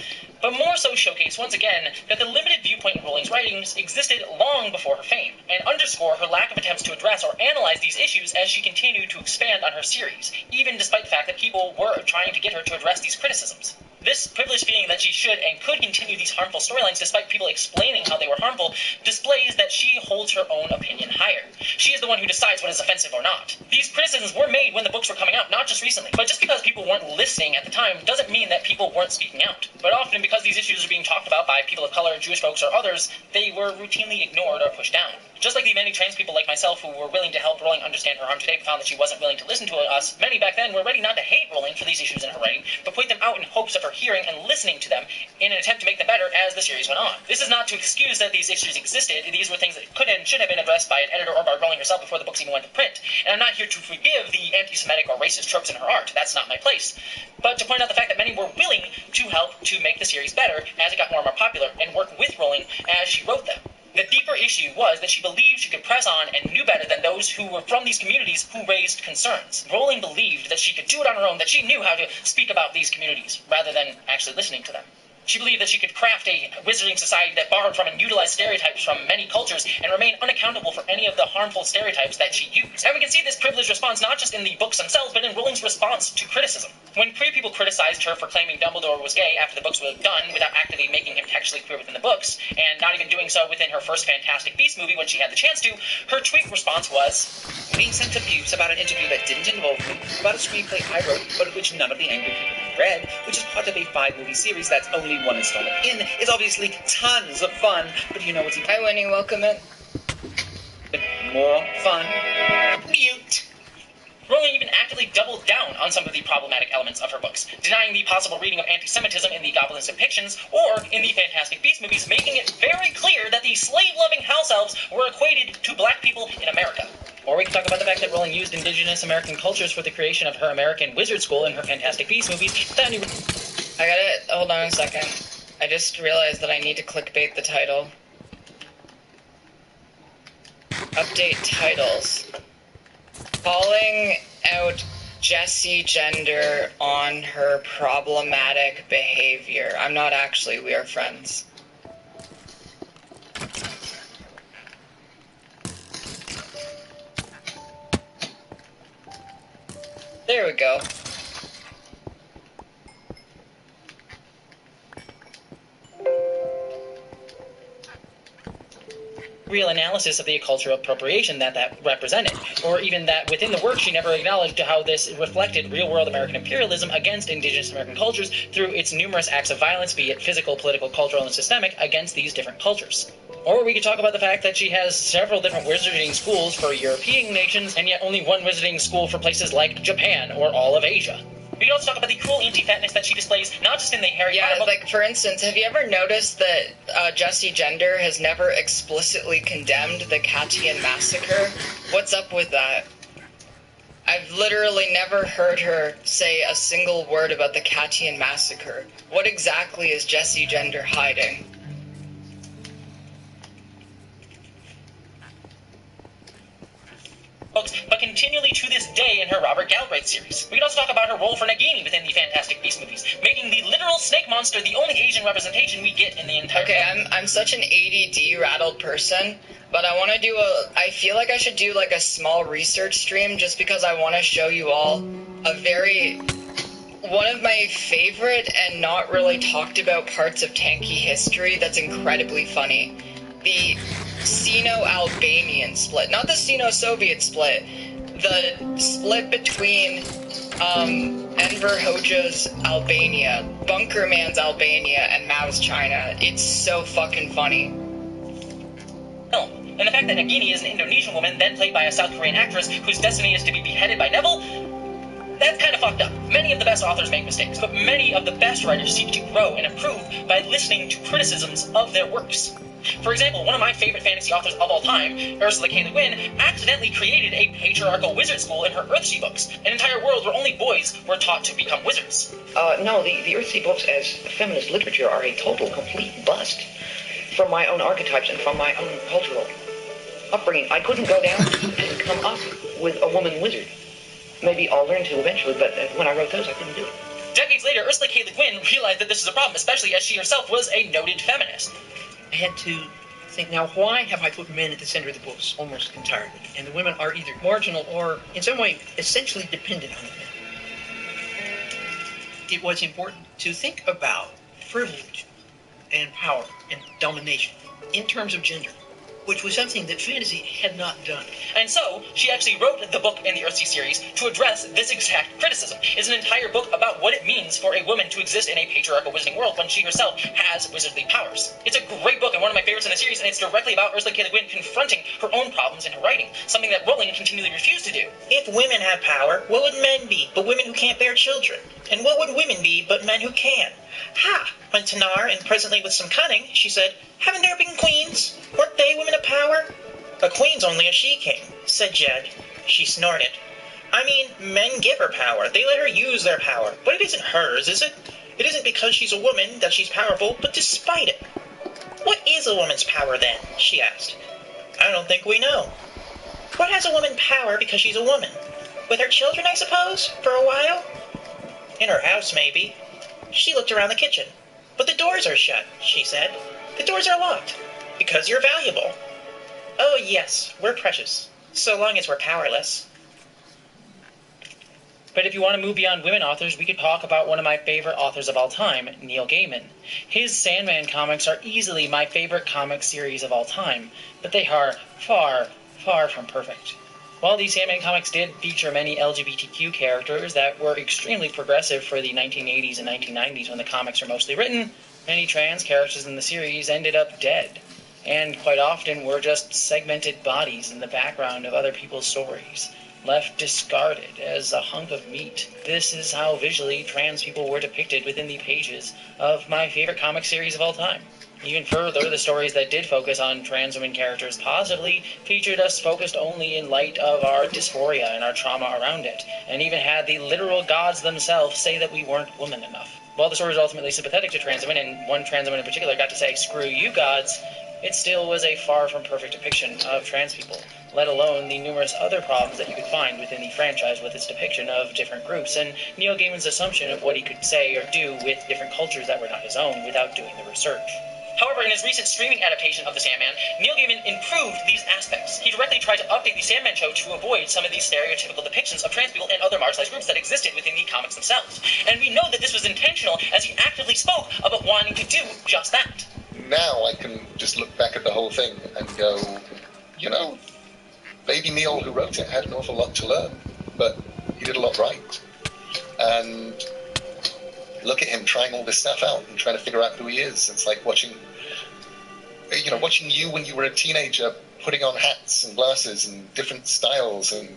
but more so showcase once again that the limited viewpoint of Rowling ratings existed long before her fame, and underscore her lack of attempts to address or analyze these issues as she continued to expand on her series, even despite the fact that people were trying to get her to address these criticisms. This privileged feeling that she should and could continue these harmful storylines despite people explaining how they were harmful displays that she holds her own opinion higher. She is the one who decides what is offensive or not. These criticisms were made when the books were coming out, not just recently. But just because people weren't listening at the time doesn't mean that people weren't speaking out. But often, because these issues are being talked about by people of color, Jewish folks, or others, they were routinely ignored or pushed down. Just like the many trans people like myself who were willing to help Rowling understand her harm today found that she wasn't willing to listen to us, many back then were ready not to hate Rowling for these issues in her writing, but point them out in hopes of her hearing and listening to them in an attempt to make them better as the series went on. This is not to excuse that these issues existed. These were things that could and should have been addressed by an editor or by Rowling herself before the books even went to print. And I'm not here to forgive the anti-Semitic or racist tropes in her art. That's not my place. But to point out the fact that many were willing to help to make the series better as it got more and more popular and work with Rowling as she wrote them. The deeper issue was that she believed she could press on and knew better than those who were from these communities who raised concerns. Rowling believed that she could do it on her own, that she knew how to speak about these communities, rather than actually listening to them. She believed that she could craft a wizarding society that borrowed from and utilized stereotypes from many cultures and remain unaccountable for any of the harmful stereotypes that she used. And we can see this privileged response not just in the books themselves, but in Rowling's response to criticism. When queer people criticized her for claiming Dumbledore was gay after the books were done without actively making him textually queer within the books, and not even doing so within her first Fantastic Beasts movie when she had the chance to, her tweet response was, "Being sent abuse about an interview that didn't involve me, about a screenplay I wrote, but which none of the angry people read, which is part of a 5-movie series that's only one installment in, is obviously tons of fun, but you know what's even... Hi, Winnie, welcome in. More fun. Mute. Rowling even actively doubled down on some of the problematic elements of her books, denying the possible reading of anti-Semitism in the Goblin's depictions or in the Fantastic Beasts movies, making it very clear that the slave-loving house elves were equated to black people in America. Or we can talk about the fact that Rowling used indigenous American cultures for the creation of her American Wizard School in her Fantastic Beasts movies. I gotta... hold on a second. I just realized that I need to clickbait the title. Update titles. Calling out Jessie Gender on her problematic behavior. I'm not actually, we are friends. There we go. Real analysis of the cultural appropriation that represented, or even that within the work she never acknowledged how this reflected real-world American imperialism against indigenous American cultures through its numerous acts of violence, be it physical, political, cultural, and systemic, against these different cultures. Or we could talk about the fact that she has several different wizarding schools for European nations, and yet only one wizarding school for places like Japan or all of Asia. We can also talk about the cruel anti-fatness that she displays, not just in the Harry Potter book. Like, for instance, have you ever noticed that Jessie Gender has never explicitly condemned the Cattian massacre? What's up with that? I've literally never heard her say a single word about the Cattian massacre. What exactly is Jessie Gender hiding? But continually to this day in her Robert Galbraith series. We can also talk about her role for Nagini within the Fantastic Beasts movies, making the literal snake monster the only Asian representation we get in the entire film. I'm such an ADD rattled person, but I want to do I feel like I should do like a small research stream just because I want to show you all one of my favorite and not really talked about parts of Tanky history that's incredibly funny. The Sino-Albanian split. Not the Sino-Soviet split. The split between Enver Hoxha's Albania, Bunker Man's Albania, and Mao's China. It's so fucking funny. And the fact that Nagini is an Indonesian woman, then played by a South Korean actress whose destiny is to be beheaded by Neville, that's kind of fucked up. Many of the best authors make mistakes, but many of the best writers seek to grow and improve by listening to criticisms of their works. For example, one of my favorite fantasy authors of all time, Ursula K. Le Guin, accidentally created a patriarchal wizard school in her Earthsea books, an entire world where only boys were taught to become wizards. No, the Earthsea books as feminist literature are a total, complete bust from my own archetypes and from my own cultural upbringing. I couldn't go down and come up with a woman wizard. Maybe I'll learn to eventually, but when I wrote those, I couldn't do it. Decades later, Ursula K. Le Guin realized that this was a problem, especially as she herself was a noted feminist. I had to think, now why have I put men at the center of the books almost entirely? And the women are either marginal or, in some way, essentially dependent on the men. It was important to think about privilege and power and domination in terms of gender, which was something that fantasy had not done. And so, she actually wrote the book in the Earthsea series to address this exact criticism. It's an entire book about what it means for a woman to exist in a patriarchal wizarding world when she herself has wizardly powers. It's a great book and one of my favorites in the series, and it's directly about Ursula K. Le Guin confronting her own problems in her writing, something that Rowling continually refused to do. If women had power, what would men be but women who can't bear children? And what would women be but men who can? Ha! Went Tanar, and presently with some cunning, she said, "Haven't there been queens? Weren't they women of power?" "A queen's only a she-king," said Jed. She snorted. "I mean, men give her power. They let her use their power. But it isn't hers, is it? It isn't because she's a woman that she's powerful, but despite it." "What is a woman's power, then?" she asked. "I don't think we know." "What has a woman power because she's a woman? With her children, I suppose, for a while?" "In her house, maybe." She looked around the kitchen. "But the doors are shut," she said. "The doors are locked. Because you're valuable." "Oh, yes, we're precious. So long as we're powerless." But if you want to move beyond women authors, we could talk about one of my favorite authors of all time, Neil Gaiman. His Sandman comics are easily my favorite comic series of all time, but they are far, far from perfect. While these Sandman comics did feature many LGBTQ characters that were extremely progressive for the 1980s and 1990s when the comics were mostly written, many trans characters in the series ended up dead, and quite often were just segmented bodies in the background of other people's stories, left discarded as a hunk of meat. This is how visually trans people were depicted within the pages of my favorite comic series of all time. Even further, the stories that did focus on trans women characters positively featured us focused only in light of our dysphoria and our trauma around it, and even had the literal gods themselves say that we weren't woman enough. While the story was ultimately sympathetic to trans women, and one trans woman in particular got to say, "Screw you, gods," it still was a far from perfect depiction of trans people, let alone the numerous other problems that you could find within the franchise with its depiction of different groups, and Neil Gaiman's assumption of what he could say or do with different cultures that were not his own without doing the research. However, in his recent streaming adaptation of The Sandman, Neil Gaiman improved these aspects. He directly tried to update The Sandman show to avoid some of these stereotypical depictions of trans people and other marginalized groups that existed within the comics themselves. And we know that this was intentional, as he actively spoke about wanting to do just that. Now I can just look back at the whole thing and go, you know, Baby Neil, who wrote it, had an awful lot to learn, but he did a lot right. And look at him trying all this stuff out and trying to figure out who he is. It's like watching you when you were a teenager, putting on hats and glasses and different styles and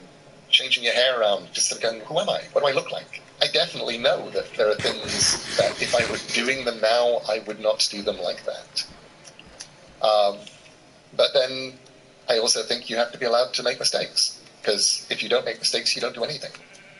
changing your hair around, just sort of going, who am I? What do I look like? I definitely know that there are things that if I were doing them now, I would not do them like that. But then I also think you have to be allowed to make mistakes, because if you don't make mistakes, you don't do anything.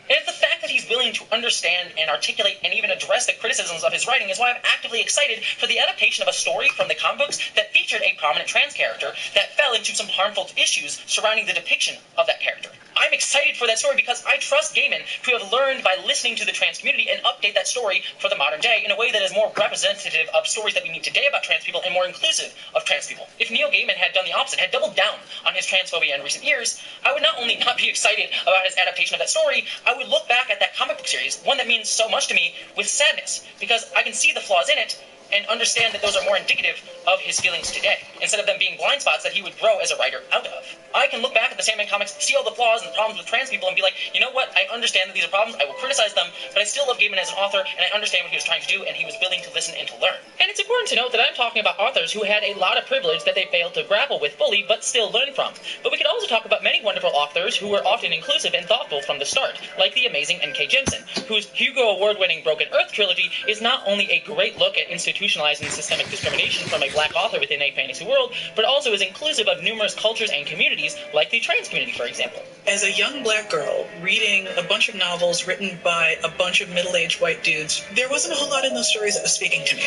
And it's the fact that he's willing to understand and articulate and even address the criticisms of his writing is why I'm actively excited for the adaptation of a story from the comic books that featured a prominent trans character that fell into some harmful issues surrounding the depiction of that character. I'm excited for that story because I trust Gaiman to have learned by listening to the trans community and update that story for the modern day in a way that is more representative of stories that we need today about trans people and more inclusive of trans people. If Neil Gaiman had done the opposite, had doubled down on his transphobia in recent years, I would not only not be excited about his adaptation of that story, I would look back at that comic book series, one that means so much to me, with sadness, because I can see the flaws in it and understand that those are more indicative of his feelings today, instead of them being blind spots that he would grow as a writer out of. I can look back at the Sandman comics, see all the flaws and the problems with trans people, and be like, you know what, I understand that these are problems, I will criticize them, but I still love Gaiman as an author, and I understand what he was trying to do, and he was willing to listen and to learn. And it's important to note that I'm talking about authors who had a lot of privilege that they failed to grapple with fully, but still learn from. But we could also talk about many wonderful authors who were often inclusive and thoughtful from the start, like the amazing N.K. Jemisin, whose Hugo Award-winning Broken Earth trilogy is not only a great look at institutionalizing systemic discrimination from a black author within a fantasy world, but also is inclusive of numerous cultures and communities, like the trans community, for example. As a young black girl reading a bunch of novels written by a bunch of middle-aged white dudes, there wasn't a whole lot in those stories that was speaking to me.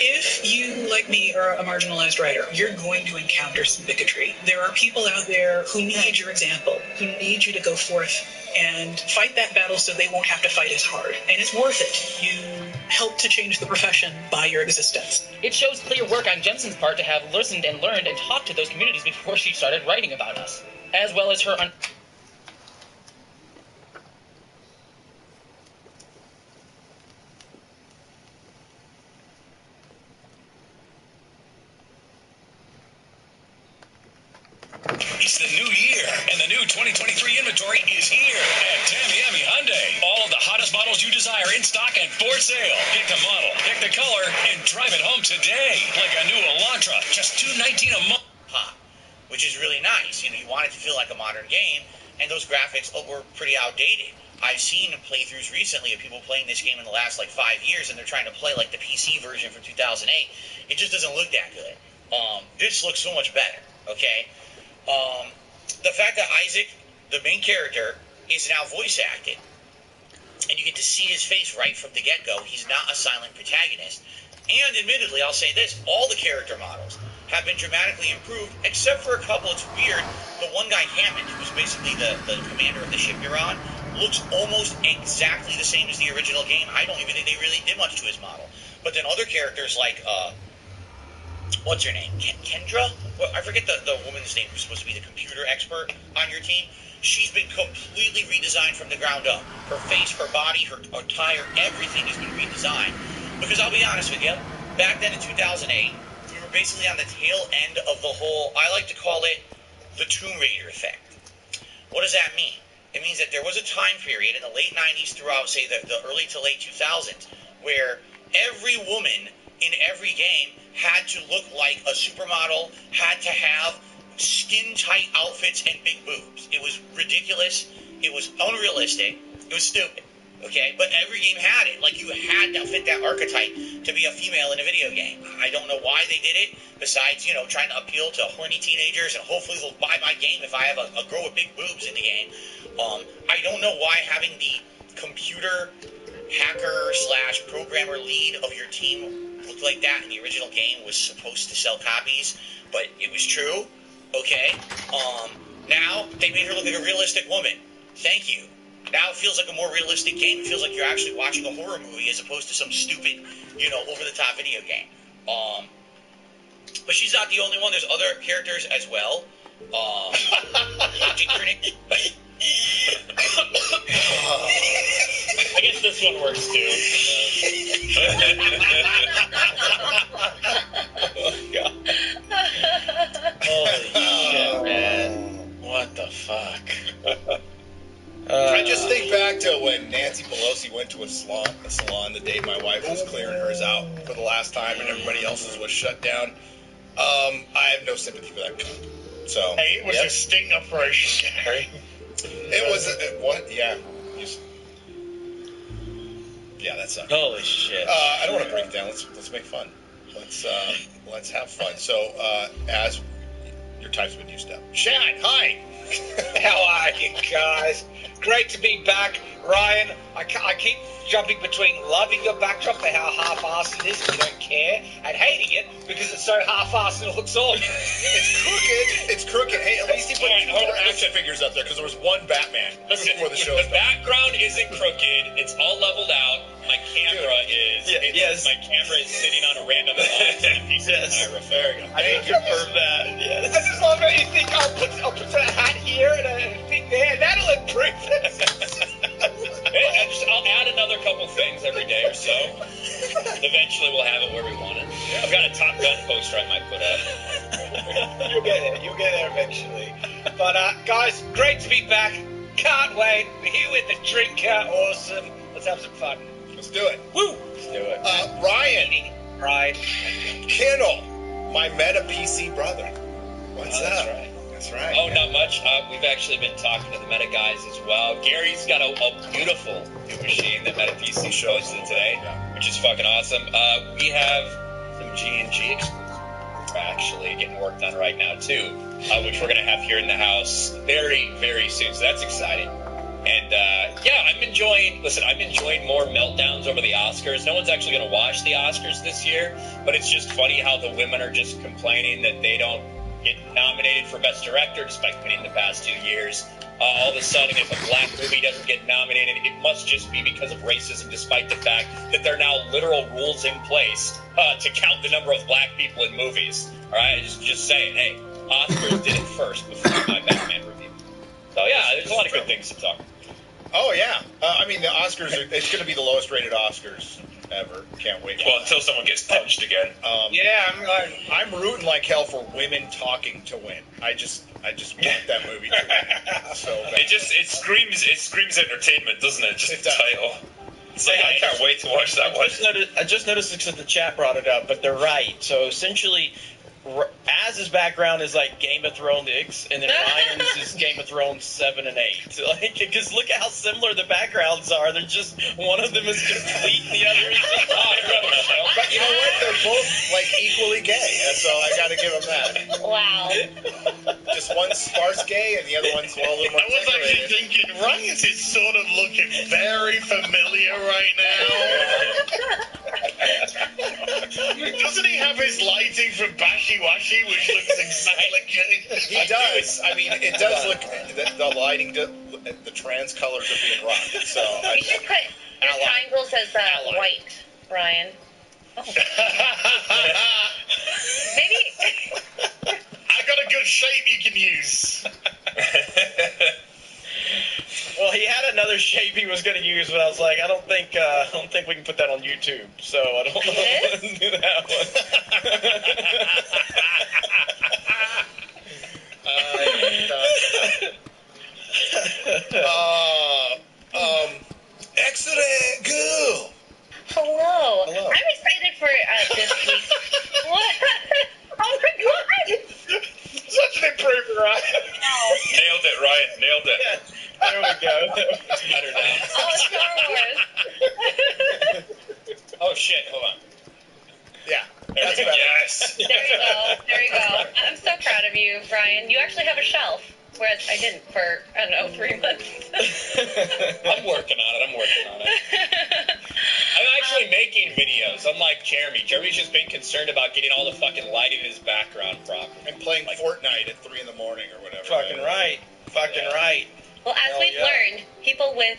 If you you, like me, are a marginalized writer, you're going to encounter some bigotry. There are people out there who need your example, who need you to go forth and fight that battle so they won't have to fight as hard. And it's worth it. You help to change the profession by your existence. It shows clear work on Jensen's part to have listened and learned and talked to those communities before she started writing about us, as well as her It's the new year, and the new 2023 inventory is here at Tamiami Hyundai. All of the hottest models you desire in stock and for sale. Pick the model, pick the color, and drive it home today. Like a new Elantra, just $219 a month. Which is really nice. You know, you want it to feel like a modern game, and those graphics were pretty outdated. I've seen playthroughs recently of people playing this game in the last, 5 years, and they're trying to play, the PC version from 2008. It just doesn't look that good. This looks so much better, okay? The fact that Isaac, the main character, is now voice acted, and you get to see his face right from the get-go. He's not a silent protagonist. And admittedly, I'll say this, all the character models have been dramatically improved, except for a couple. It's weird. The one guy, Hammond, who's basically the commander of the ship you're on, looks almost exactly the same as the original game. I don't even think they really did much to his model. But then other characters like, what's her name? Kendra? Well, I forget the woman's name who's supposed to be the computer expert on your team. She's been completely redesigned from the ground up. Her face, her body, her attire, everything has been redesigned. Because I'll be honest with you, back then in 2008, we were basically on the tail end of the whole, I like to call it the Tomb Raider effect. What does that mean? It means that there was a time period in the late 90s throughout, say, the early to late 2000s, where every woman in every game had to look like a supermodel, had to have skin-tight outfits and big boobs. It was ridiculous. It was unrealistic. It was stupid. Okay? But every game had it. You had to fit that archetype to be a female in a video game. I don't know why they did it, besides, trying to appeal to horny teenagers, and hopefully they'll buy my game if I have a girl with big boobs in the game. I don't know why having the computer hacker / programmer lead of your team looked like that in the original game was supposed to sell copies, but it was true. Okay? Now they made her look like a realistic woman. Thank you. Now it feels like a more realistic game. It feels like you're actually watching a horror movie as opposed to some stupid, over-the-top video game. But she's not the only one. There's other characters as well. I guess this one works too. Oh, God. Holy shit, man. What the fuck? I just think back to when Nancy Pelosi went to a salon the day my wife was clearing hers out for the last time and everybody else's was shut down. I have no sympathy for that cunt. So, hey, it was a sting operation, Gary. It was what? Yeah. Yeah, that sucked. Holy shit. I don't want to break it down. Let's make fun. Let's have fun. So, as your time's been used up. Shad, hi. How are you guys? Great to be back, Ryan. I keep jumping between loving your backdrop for how half-assed it is, you don't care, and hating it because it's so half-assed and it looks awesome. It's crooked. Hey, at least he put 4 action figures up there because there was one Batman. Listen, before the show. The background isn't crooked. It's all leveled out. My camera is. Yes. My camera is sitting on a random piece of styrofoam. There you go. I can confirm that. Yes. I just love how you think I'll put a hat here and a thing there. That'll improve it. I'll add another couple things every day or so. Eventually, we'll have it where we want it. I've got a Top Gun poster I might put up. You'll get there. You'll get there eventually. But guys, great to be back. Can't wait. We're here with the drinker. Awesome. Let's have some fun. Let's do it. Woo! Let's do it. Ryan. Right. Kendall, my meta PC brother. What's up? That's right. That's right. Oh, not much. We've actually been talking to the Meta guys as well. Gary's got a beautiful new machine that Meta PC posted today, which is fucking awesome. We have some G&G exclusives actually getting worked on right now too, which we're going to have here in the house very, very soon. So that's exciting. And yeah, I'm enjoying more meltdowns over the Oscars. No one's actually going to watch the Oscars this year, but it's just funny how the women are just complaining that they don't get nominated for Best Director despite winning the past 2 years. All of a sudden, if a black movie doesn't get nominated, it must just be because of racism, despite the fact that there are now literal rules in place to count the number of black people in movies. All right, just saying, hey, Oscars did it first before my Batman review. So yeah, there's a lot of good things to talk. Oh yeah, I mean the Oscars it's going to be the lowest rated Oscars ever. Can't wait. Well, until someone gets punched again. Yeah, I'm rooting like hell for women talking to win. I just want that movie to win so bad. It screams entertainment, doesn't it? Just the title. It's like, I can't wait to watch that one. I just noticed because the chat brought it up, but they're right. So essentially, Az's background is like Game of Thrones X, and then Ryan's is Game of Thrones 7 and 8. Like, because look at how similar the backgrounds are. They're just one of them is complete, and the other is But you know what? They're both like equally gay, so I got to give them that. Wow. Just one's sparse gay, and the other one's a little more. I was actually thinking, Ryan's is sort of looking very familiar right now. Doesn't he have his lighting from Bashi Washi, which looks exactly like He does. I mean, it does look. The lighting, the trans colors are being rocked. So You should put your triangles as white, Ryan. Oh. Maybe. I got a good shape you can use. Well, he had another shape he was going to use, but I was like, I don't think we can put that on YouTube, so I don't know if we can do that one. Excellent girl. Hello. I'm excited for this week. What? Oh my god! Such an improvement, Ryan. Nailed it, Ryan. Nailed it. There we go. It's better now. Oh, Star Wars. Oh shit! Hold on. Yeah. That's better. Yes. There you go. I'm so proud of you, Ryan. You actually have a shelf, whereas I didn't for, I don't know, 3 months. I'm working on it. I'm actually making videos, unlike Jeremy. Jeremy's just been concerned about getting all the fucking lighting in his background proper. And playing Fortnite at 3 in the morning or whatever. Fucking right. Fucking right. Well, as we've learned, people with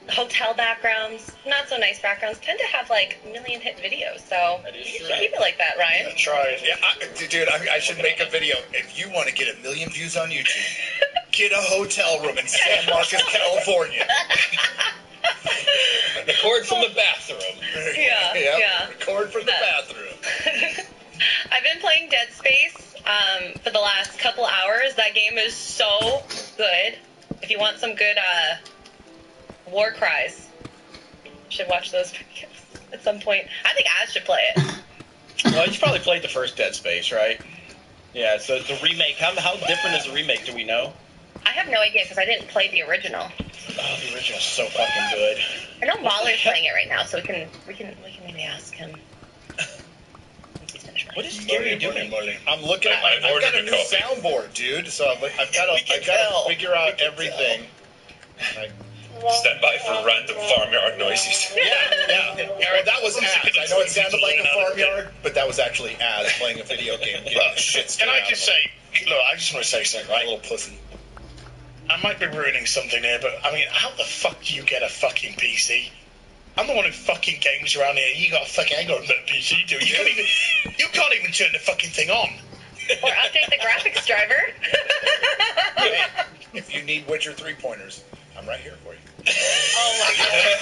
hotel backgrounds, not so nice backgrounds, tend to have like million hit videos. So you should keep it like that, Ryan. Yeah, try it. Yeah, dude, I should make a video. If you want to get 1 million views on YouTube, get a hotel room in San Marcos, California. Record from the bathroom. Yeah. Record from the bathroom. I've been playing Dead Space for the last couple hours. That game is so good. If you want some good war cries, you should watch those videos at some point. I think Az should play it. Well, you probably played the first Dead Space, right? Yeah, so the remake, how different is the remake, do we know? I have no idea because I didn't play the original. Oh, the original's so fucking good. I know Mahler's playing it right now, so we can maybe ask him. What is Gary doing? I'm looking at I've got a new soundboard, dude. So I've got to figure out everything. Stand by for random farmyard noises. Yeah. Well, that was Az. I know it sounded like a farmyard, but that was actually Az playing a video game. Can I just say, look, I just want to say something, right? A little pussy. I might be ruining something here, but I mean, how the fuck do you get a fucking PC? I'm the one who fucking games around here. You got a fucking, I ain't got a PC, do you? You can't even turn the fucking thing on. Or update the graphics driver. Hey, if you need Witcher 3 pointers, I'm right here for you. Oh my god.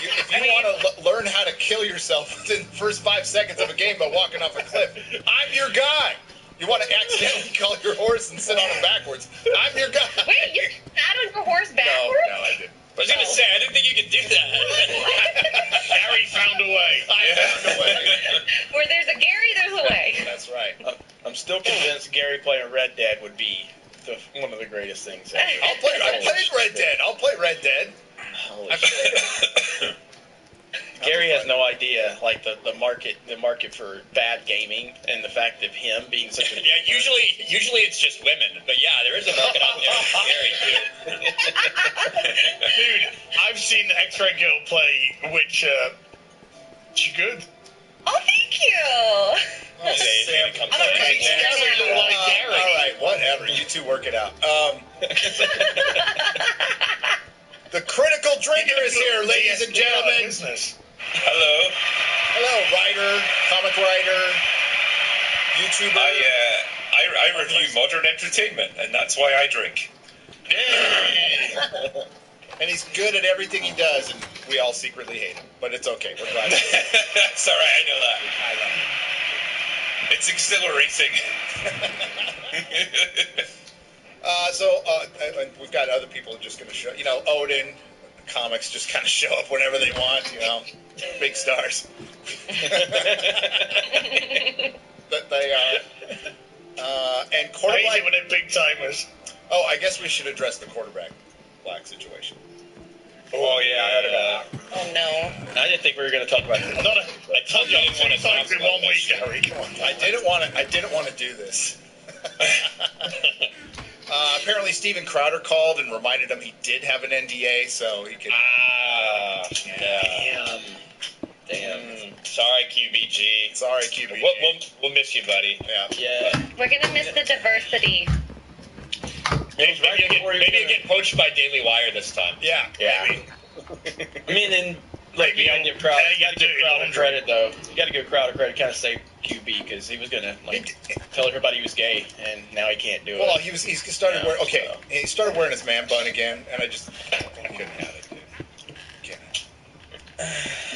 If you want to learn how to kill yourself within the first 5 seconds of a game by walking off a cliff, I'm your guy. You want to accidentally call your horse and sit on it backwards, I'm your guy. Wait, you sat on your horse backwards? No, I didn't. I was going to say, I didn't think you could do that. Gary found a way. I found a way. Where there's a Gary, there's a way. That's right. I'm still convinced Gary playing Red Dead would be one of the greatest things ever. I played Red Dead. I'll play Red Dead. Holy shit. Gary has no idea, like the market for bad gaming, and the fact of him being such a usually it's just women, but yeah, there is a market out there for Gary too. Dude, I've seen X-Ray Girl play Witcher. She good. Oh, thank you. All right, whatever. You two work it out. The critical drinker is here, ladies and gentlemen. Hello. Hello, writer, comic writer, YouTuber. I review modern entertainment, and that's why I drink. And he's good at everything he does, and we all secretly hate him. But it's okay. We're glad. That's all right. I know that. I love him. It's exhilarating. And we've got other people just going to show. Odin, comics just kind of show up whenever they want. Big stars. But they are. And quarterback. When they're big timers. Oh, I guess we should address the quarterback black situation. Oh yeah, I heard about that. Oh no. I didn't think we were going to talk about it. I told you I didn't want to talk in 1 week, Gary. Come on. I didn't want to do this. Apparently, Steven Crowder called and reminded him he did have an NDA, so he could. Damn. Sorry, QBG. Sorry, QBG. We'll miss you, buddy. Yeah. We're gonna miss the diversity. Maybe you get poached by Daily Wire this time. Yeah. Maybe. I mean, and like you gotta give Crowder credit though. You gotta give Crowder credit, kind of say QB because he was gonna tell everybody he was gay, and now he can't do it. Well, he started wearing. Okay, he started wearing his man bun again, and I couldn't have it, dude.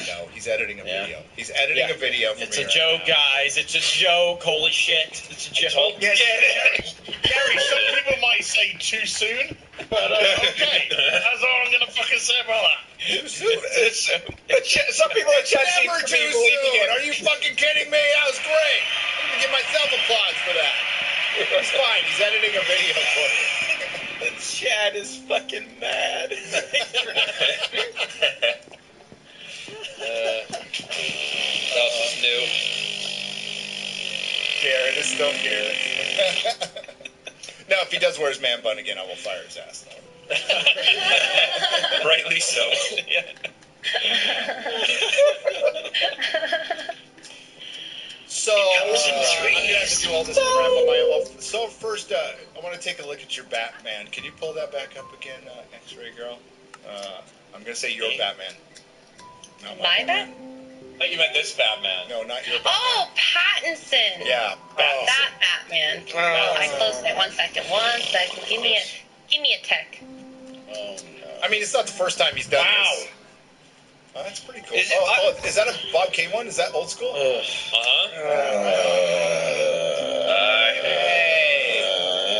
No, he's editing a video. He's editing a video. It's a joke, guys. It's a joke. Holy shit! It's a joke. Gary, some people might say too soon, but okay. That's all I'm gonna fucking say about that. Too soon. Some people are chanting Never too soon. Are you fucking kidding me? That was great. I'm gonna give myself applause for that. It's fine. He's editing a video for me. Chad is fucking mad. What else is new? Garrett is still Garrett. No, if he does wear his man bun again, I will fire his ass, though. Rightly so. So, I'm going to have to do all this crap on my own. So, first, I want to take a look at your Batman. Can you pull that back up again, X-Ray Girl? I'm going to say your Batman. Not My Batman? I thought you meant this Batman. No, not your Batman. Oh, Pattinson. Yeah, Batman. That Batman. I closed it. 1 second. 1 second. Give me a tech. Oh, no. I mean, it's not the first time he's done this. Oh, that's pretty cool. Is that a Bob K one? Is that old school? Hey.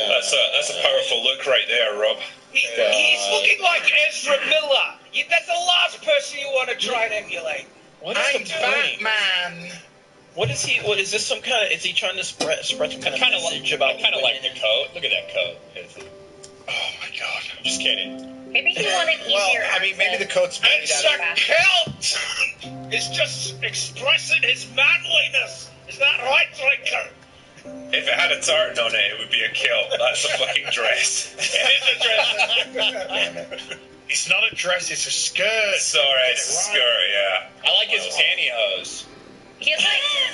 That's a powerful look right there, Rob. He's looking like Ezra Miller. That's the last person you want to try and emulate. What is the point? Batman. What is he? What is this? Some kind of? Is he trying to spread some kind of message about? I kind of like the coat. Look at that coat. Oh my god! I'm just kidding. Maybe he wanted easier. I mean, maybe the coat's made It's out a kilt. It's just expressing his manliness. Is that right, Drinker? If it had a tartan on it, it would be a kilt. That's a fucking dress. It is a dress. It's not a dress, it's a skirt. Sorry, it's a skirt, yeah. I like his pantyhose. He has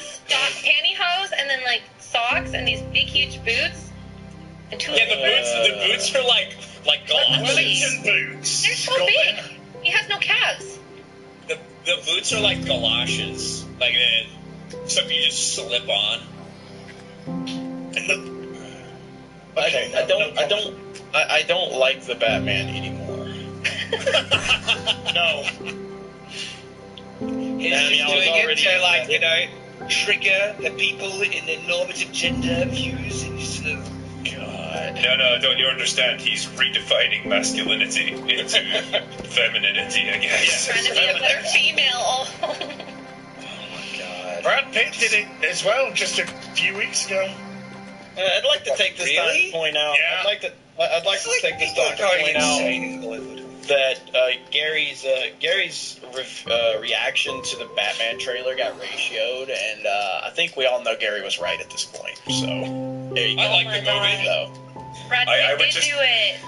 stock pantyhose and then socks and these big huge boots. And two the boots are like galoshes. Wellington boots. They're so big. He has no calves. The boots are like galoshes, except you just slip on. Okay, I don't like the Batman anymore. No. He's just doing it to trigger the people in the normative gender views and sort of. God. No, don't you understand? He's redefining masculinity into femininity, I guess. Trying to be a better female. Oh my god. Brad Pitt did it as well just a few weeks ago. I'd like to take this time to point out. Yeah. I'd like to take this time to point out that Gary's reaction to the Batman trailer got ratioed, and I think we all know Gary was right at this point. So there you go. I like the movie. though. Brad I Pitt would did just- do it.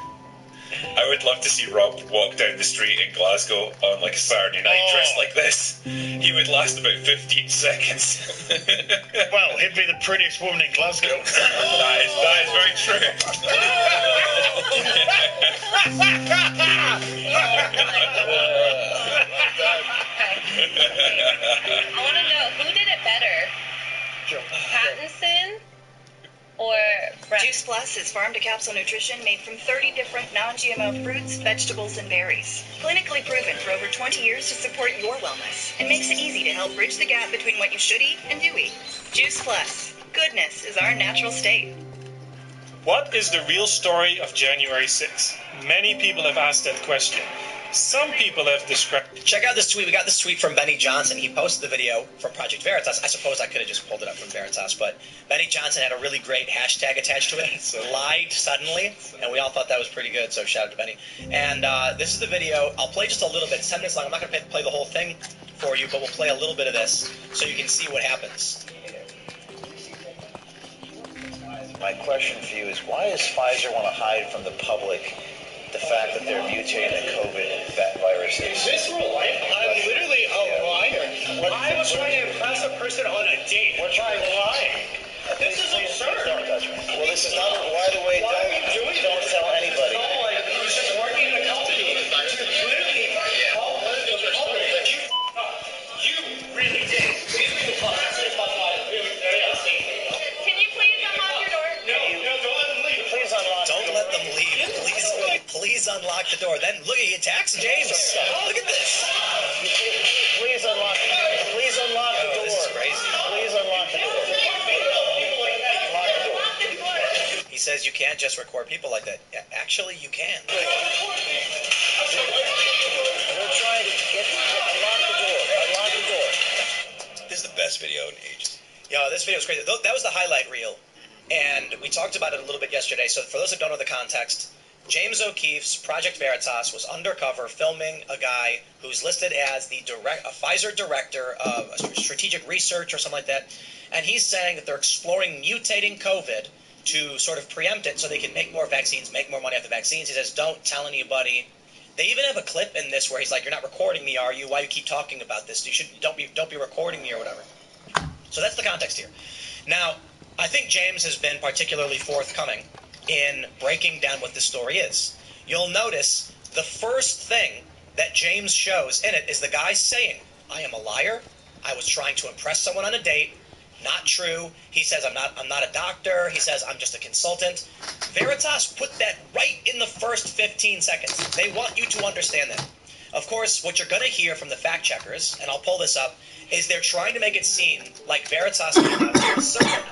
I would love to see Rob walk down the street in Glasgow on like a Saturday night dressed like this. He would last about 15 seconds. Well, he'd be the prettiest woman in Glasgow. That is very true. I want to know who did it better, Pattinson or Brad? Juice Plus is farm-to-capsule nutrition made from 30 different non-GMO fruits, vegetables, and berries. Clinically proven for over 20 years to support your wellness. It makes it easy to help bridge the gap between what you should eat and do eat. Juice Plus. Goodness is our natural state. What is the real story of January 6th? Many people have asked that question. Some people have described. Check out this tweet. We got this tweet from Benny Johnson. He posted the video from Project Veritas. I suppose I could have just pulled it up from Veritas, but Benny Johnson had a really great hashtag attached to it. Lied suddenly, and we all thought that was pretty good, so shout out to Benny. And this is the video. I'll play just a little bit. It's 10 minutes long. I'm not going to play the whole thing for you, but we'll play a little bit of this so you can see what happens. My question for you is, why does Pfizer want to hide from the public the fact that they're mutating the COVID viruses? Is this real life? I'm literally a liar. I was trying to impress a person on a date. We're trying lying. This is absurd. Don't touch me. Well, this is not. By the way, don't tell anybody. I was just working in a company to literally help the public. You really did. Can you please unlock your door? No, don't let them leave. Please unlock. Don't let them leave. Please unlock the door. Then look, he attacks James. Look at this. Please unlock. Please unlock the door. This is crazy. Please unlock the door. He says you can't just record people like that. Yeah, actually, you can. We're trying to unlock the door. Unlock the door. This is the best video in ages. Yeah, this video was crazy. That was the highlight reel. And we talked about it a little bit yesterday. So for those that don't know the context, James O'Keefe's Project Veritas was undercover filming a guy who's listed as a Pfizer director of strategic research or something like that. And he's saying that they're exploring mutating COVID to sort of preempt it so they can make more vaccines, make more money off the vaccines. He says, don't tell anybody. They even have a clip in this where he's like, you're not recording me, are you? Why do you keep talking about this? Don't be recording me or whatever. So that's the context here. Now, I think James has been particularly forthcoming in breaking down what the story is. You'll notice the first thing that James shows in it is the guy saying, I am a liar. I was trying to impress someone on a date. Not true. He says, I'm not a doctor. He says, I'm just a consultant. Veritas put that right in the first 15 seconds. They want you to understand that. Of course, what you're going to hear from the fact checkers, and I'll pull this up, is they're trying to make it seem like Veritas came out and asserted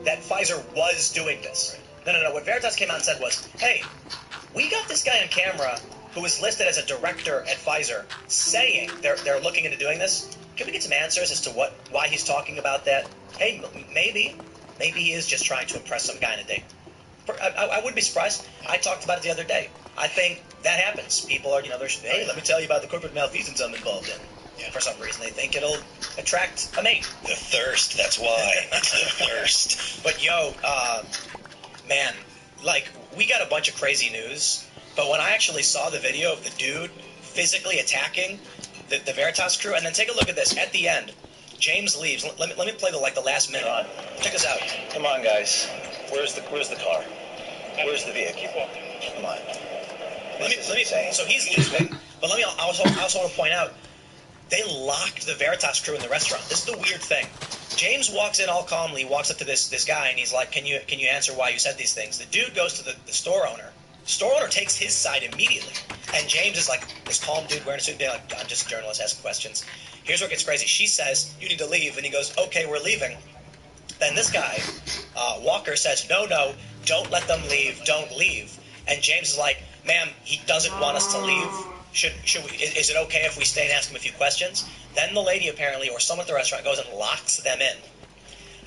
that Pfizer was doing this. No. What Veritas came out and said was, hey, we got this guy on camera who is listed as a director at Pfizer saying they're looking into doing this. Can we get some answers as to why he's talking about that? Hey, maybe he is just trying to impress some guy on a date. I wouldn't be surprised. I talked about it the other day. I think that happens. People are, hey, let me tell you about the corporate malfeasance I'm involved in. Yeah. For some reason, they think it'll attract a mate. The thirst, that's why. It's the thirst. But man, we got a bunch of crazy news. But when I actually saw the video of the dude physically attacking the Veritas crew, and then take a look at this. At the end, James leaves. Let me play the last minute. Check this out. Come on, guys. Where's the car? Where's the vehicle? Come on. So he's leaving. But I also want to point out, they locked the Veritas crew in the restaurant. This is the weird thing. James walks in all calmly, walks up to this guy, and he's like, can you answer why you said these things? The dude goes to the store owner. The store owner takes his side immediately. And James is like, this calm dude wearing a suit, being like, I'm just a journalist asking questions. Here's where it gets crazy. She says, you need to leave. And he goes, okay, we're leaving. Then this guy, Walker, says, no, don't let them leave. Don't leave. And James is like, ma'am, he doesn't want us to leave. Should we? Is it okay if we stay and ask him a few questions? Then the lady apparently, or someone at the restaurant, goes and locks them in.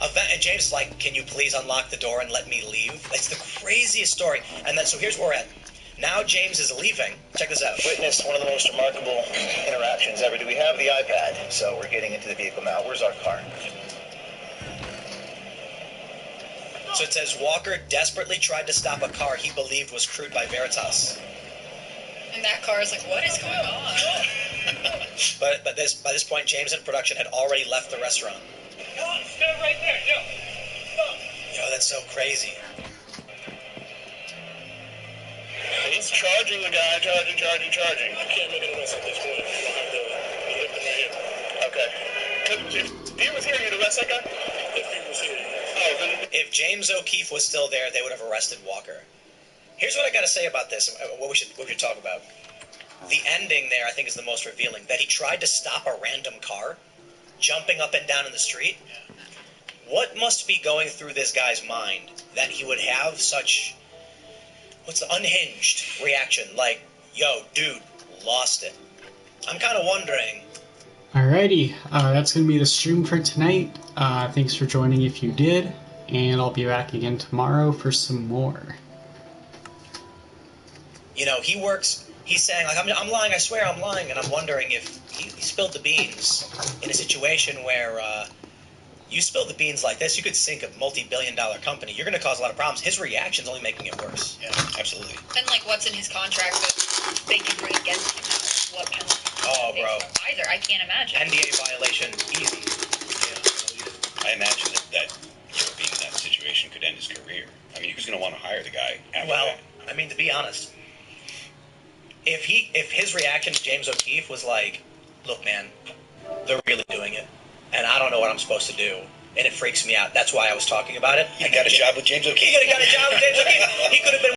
And James is like, can you please unlock the door and let me leave? It's the craziest story. And then, so here's where we're at. Now James is leaving. Check this out. Witnessed one of the most remarkable interactions ever. Do we have the iPad? So we're getting into the vehicle now. Where's our car? So it says Walker desperately tried to stop a car he believed was crewed by Veritas. And that car is like, what is going on? But by this point, James and production had already left the restaurant. Stand right there, Joe. Yo, that's so crazy. He's charging the guy, charging. I can't make an arrest at this point. I don't have the victim right here. Okay. If he was here, you'd arrest that guy? If he was here. Oh, then... If James O'Keefe was still there, they would have arrested Walker. Here's what I got to say about this, what we should talk about. The ending there, I think, is the most revealing. That he tried to stop a random car, jumping up and down in the street. What must be going through this guy's mind that he would have such... what's the unhinged reaction? Like, yo, dude, lost it. I'm kind of wondering. Alrighty, that's going to be the stream for tonight. Thanks for joining if you did, and I'll be back again tomorrow for some more. You know, he's saying, like, I'm lying, I swear I'm lying, and I'm wondering if he spilled the beans in a situation where you spill the beans like this, you could sink a multi-billion-dollar company. You're going to cause a lot of problems. His reaction's only making it worse. Yeah, absolutely. And, like, what's in his contract that they can bring against him now? What penalty? Oh, bro. Either, I can't imagine. NDA violation, easy. I imagine that being in that situation could end his career. I mean, who's going to want to hire the guy after that? I mean, to be honest, if his reaction to James O'Keefe was like, look, man, they're really doing it, and I don't know what I'm supposed to do, and it freaks me out. That's why I was talking about it. He got a job with James O'Keefe. He got a job with James O'Keefe. He could have been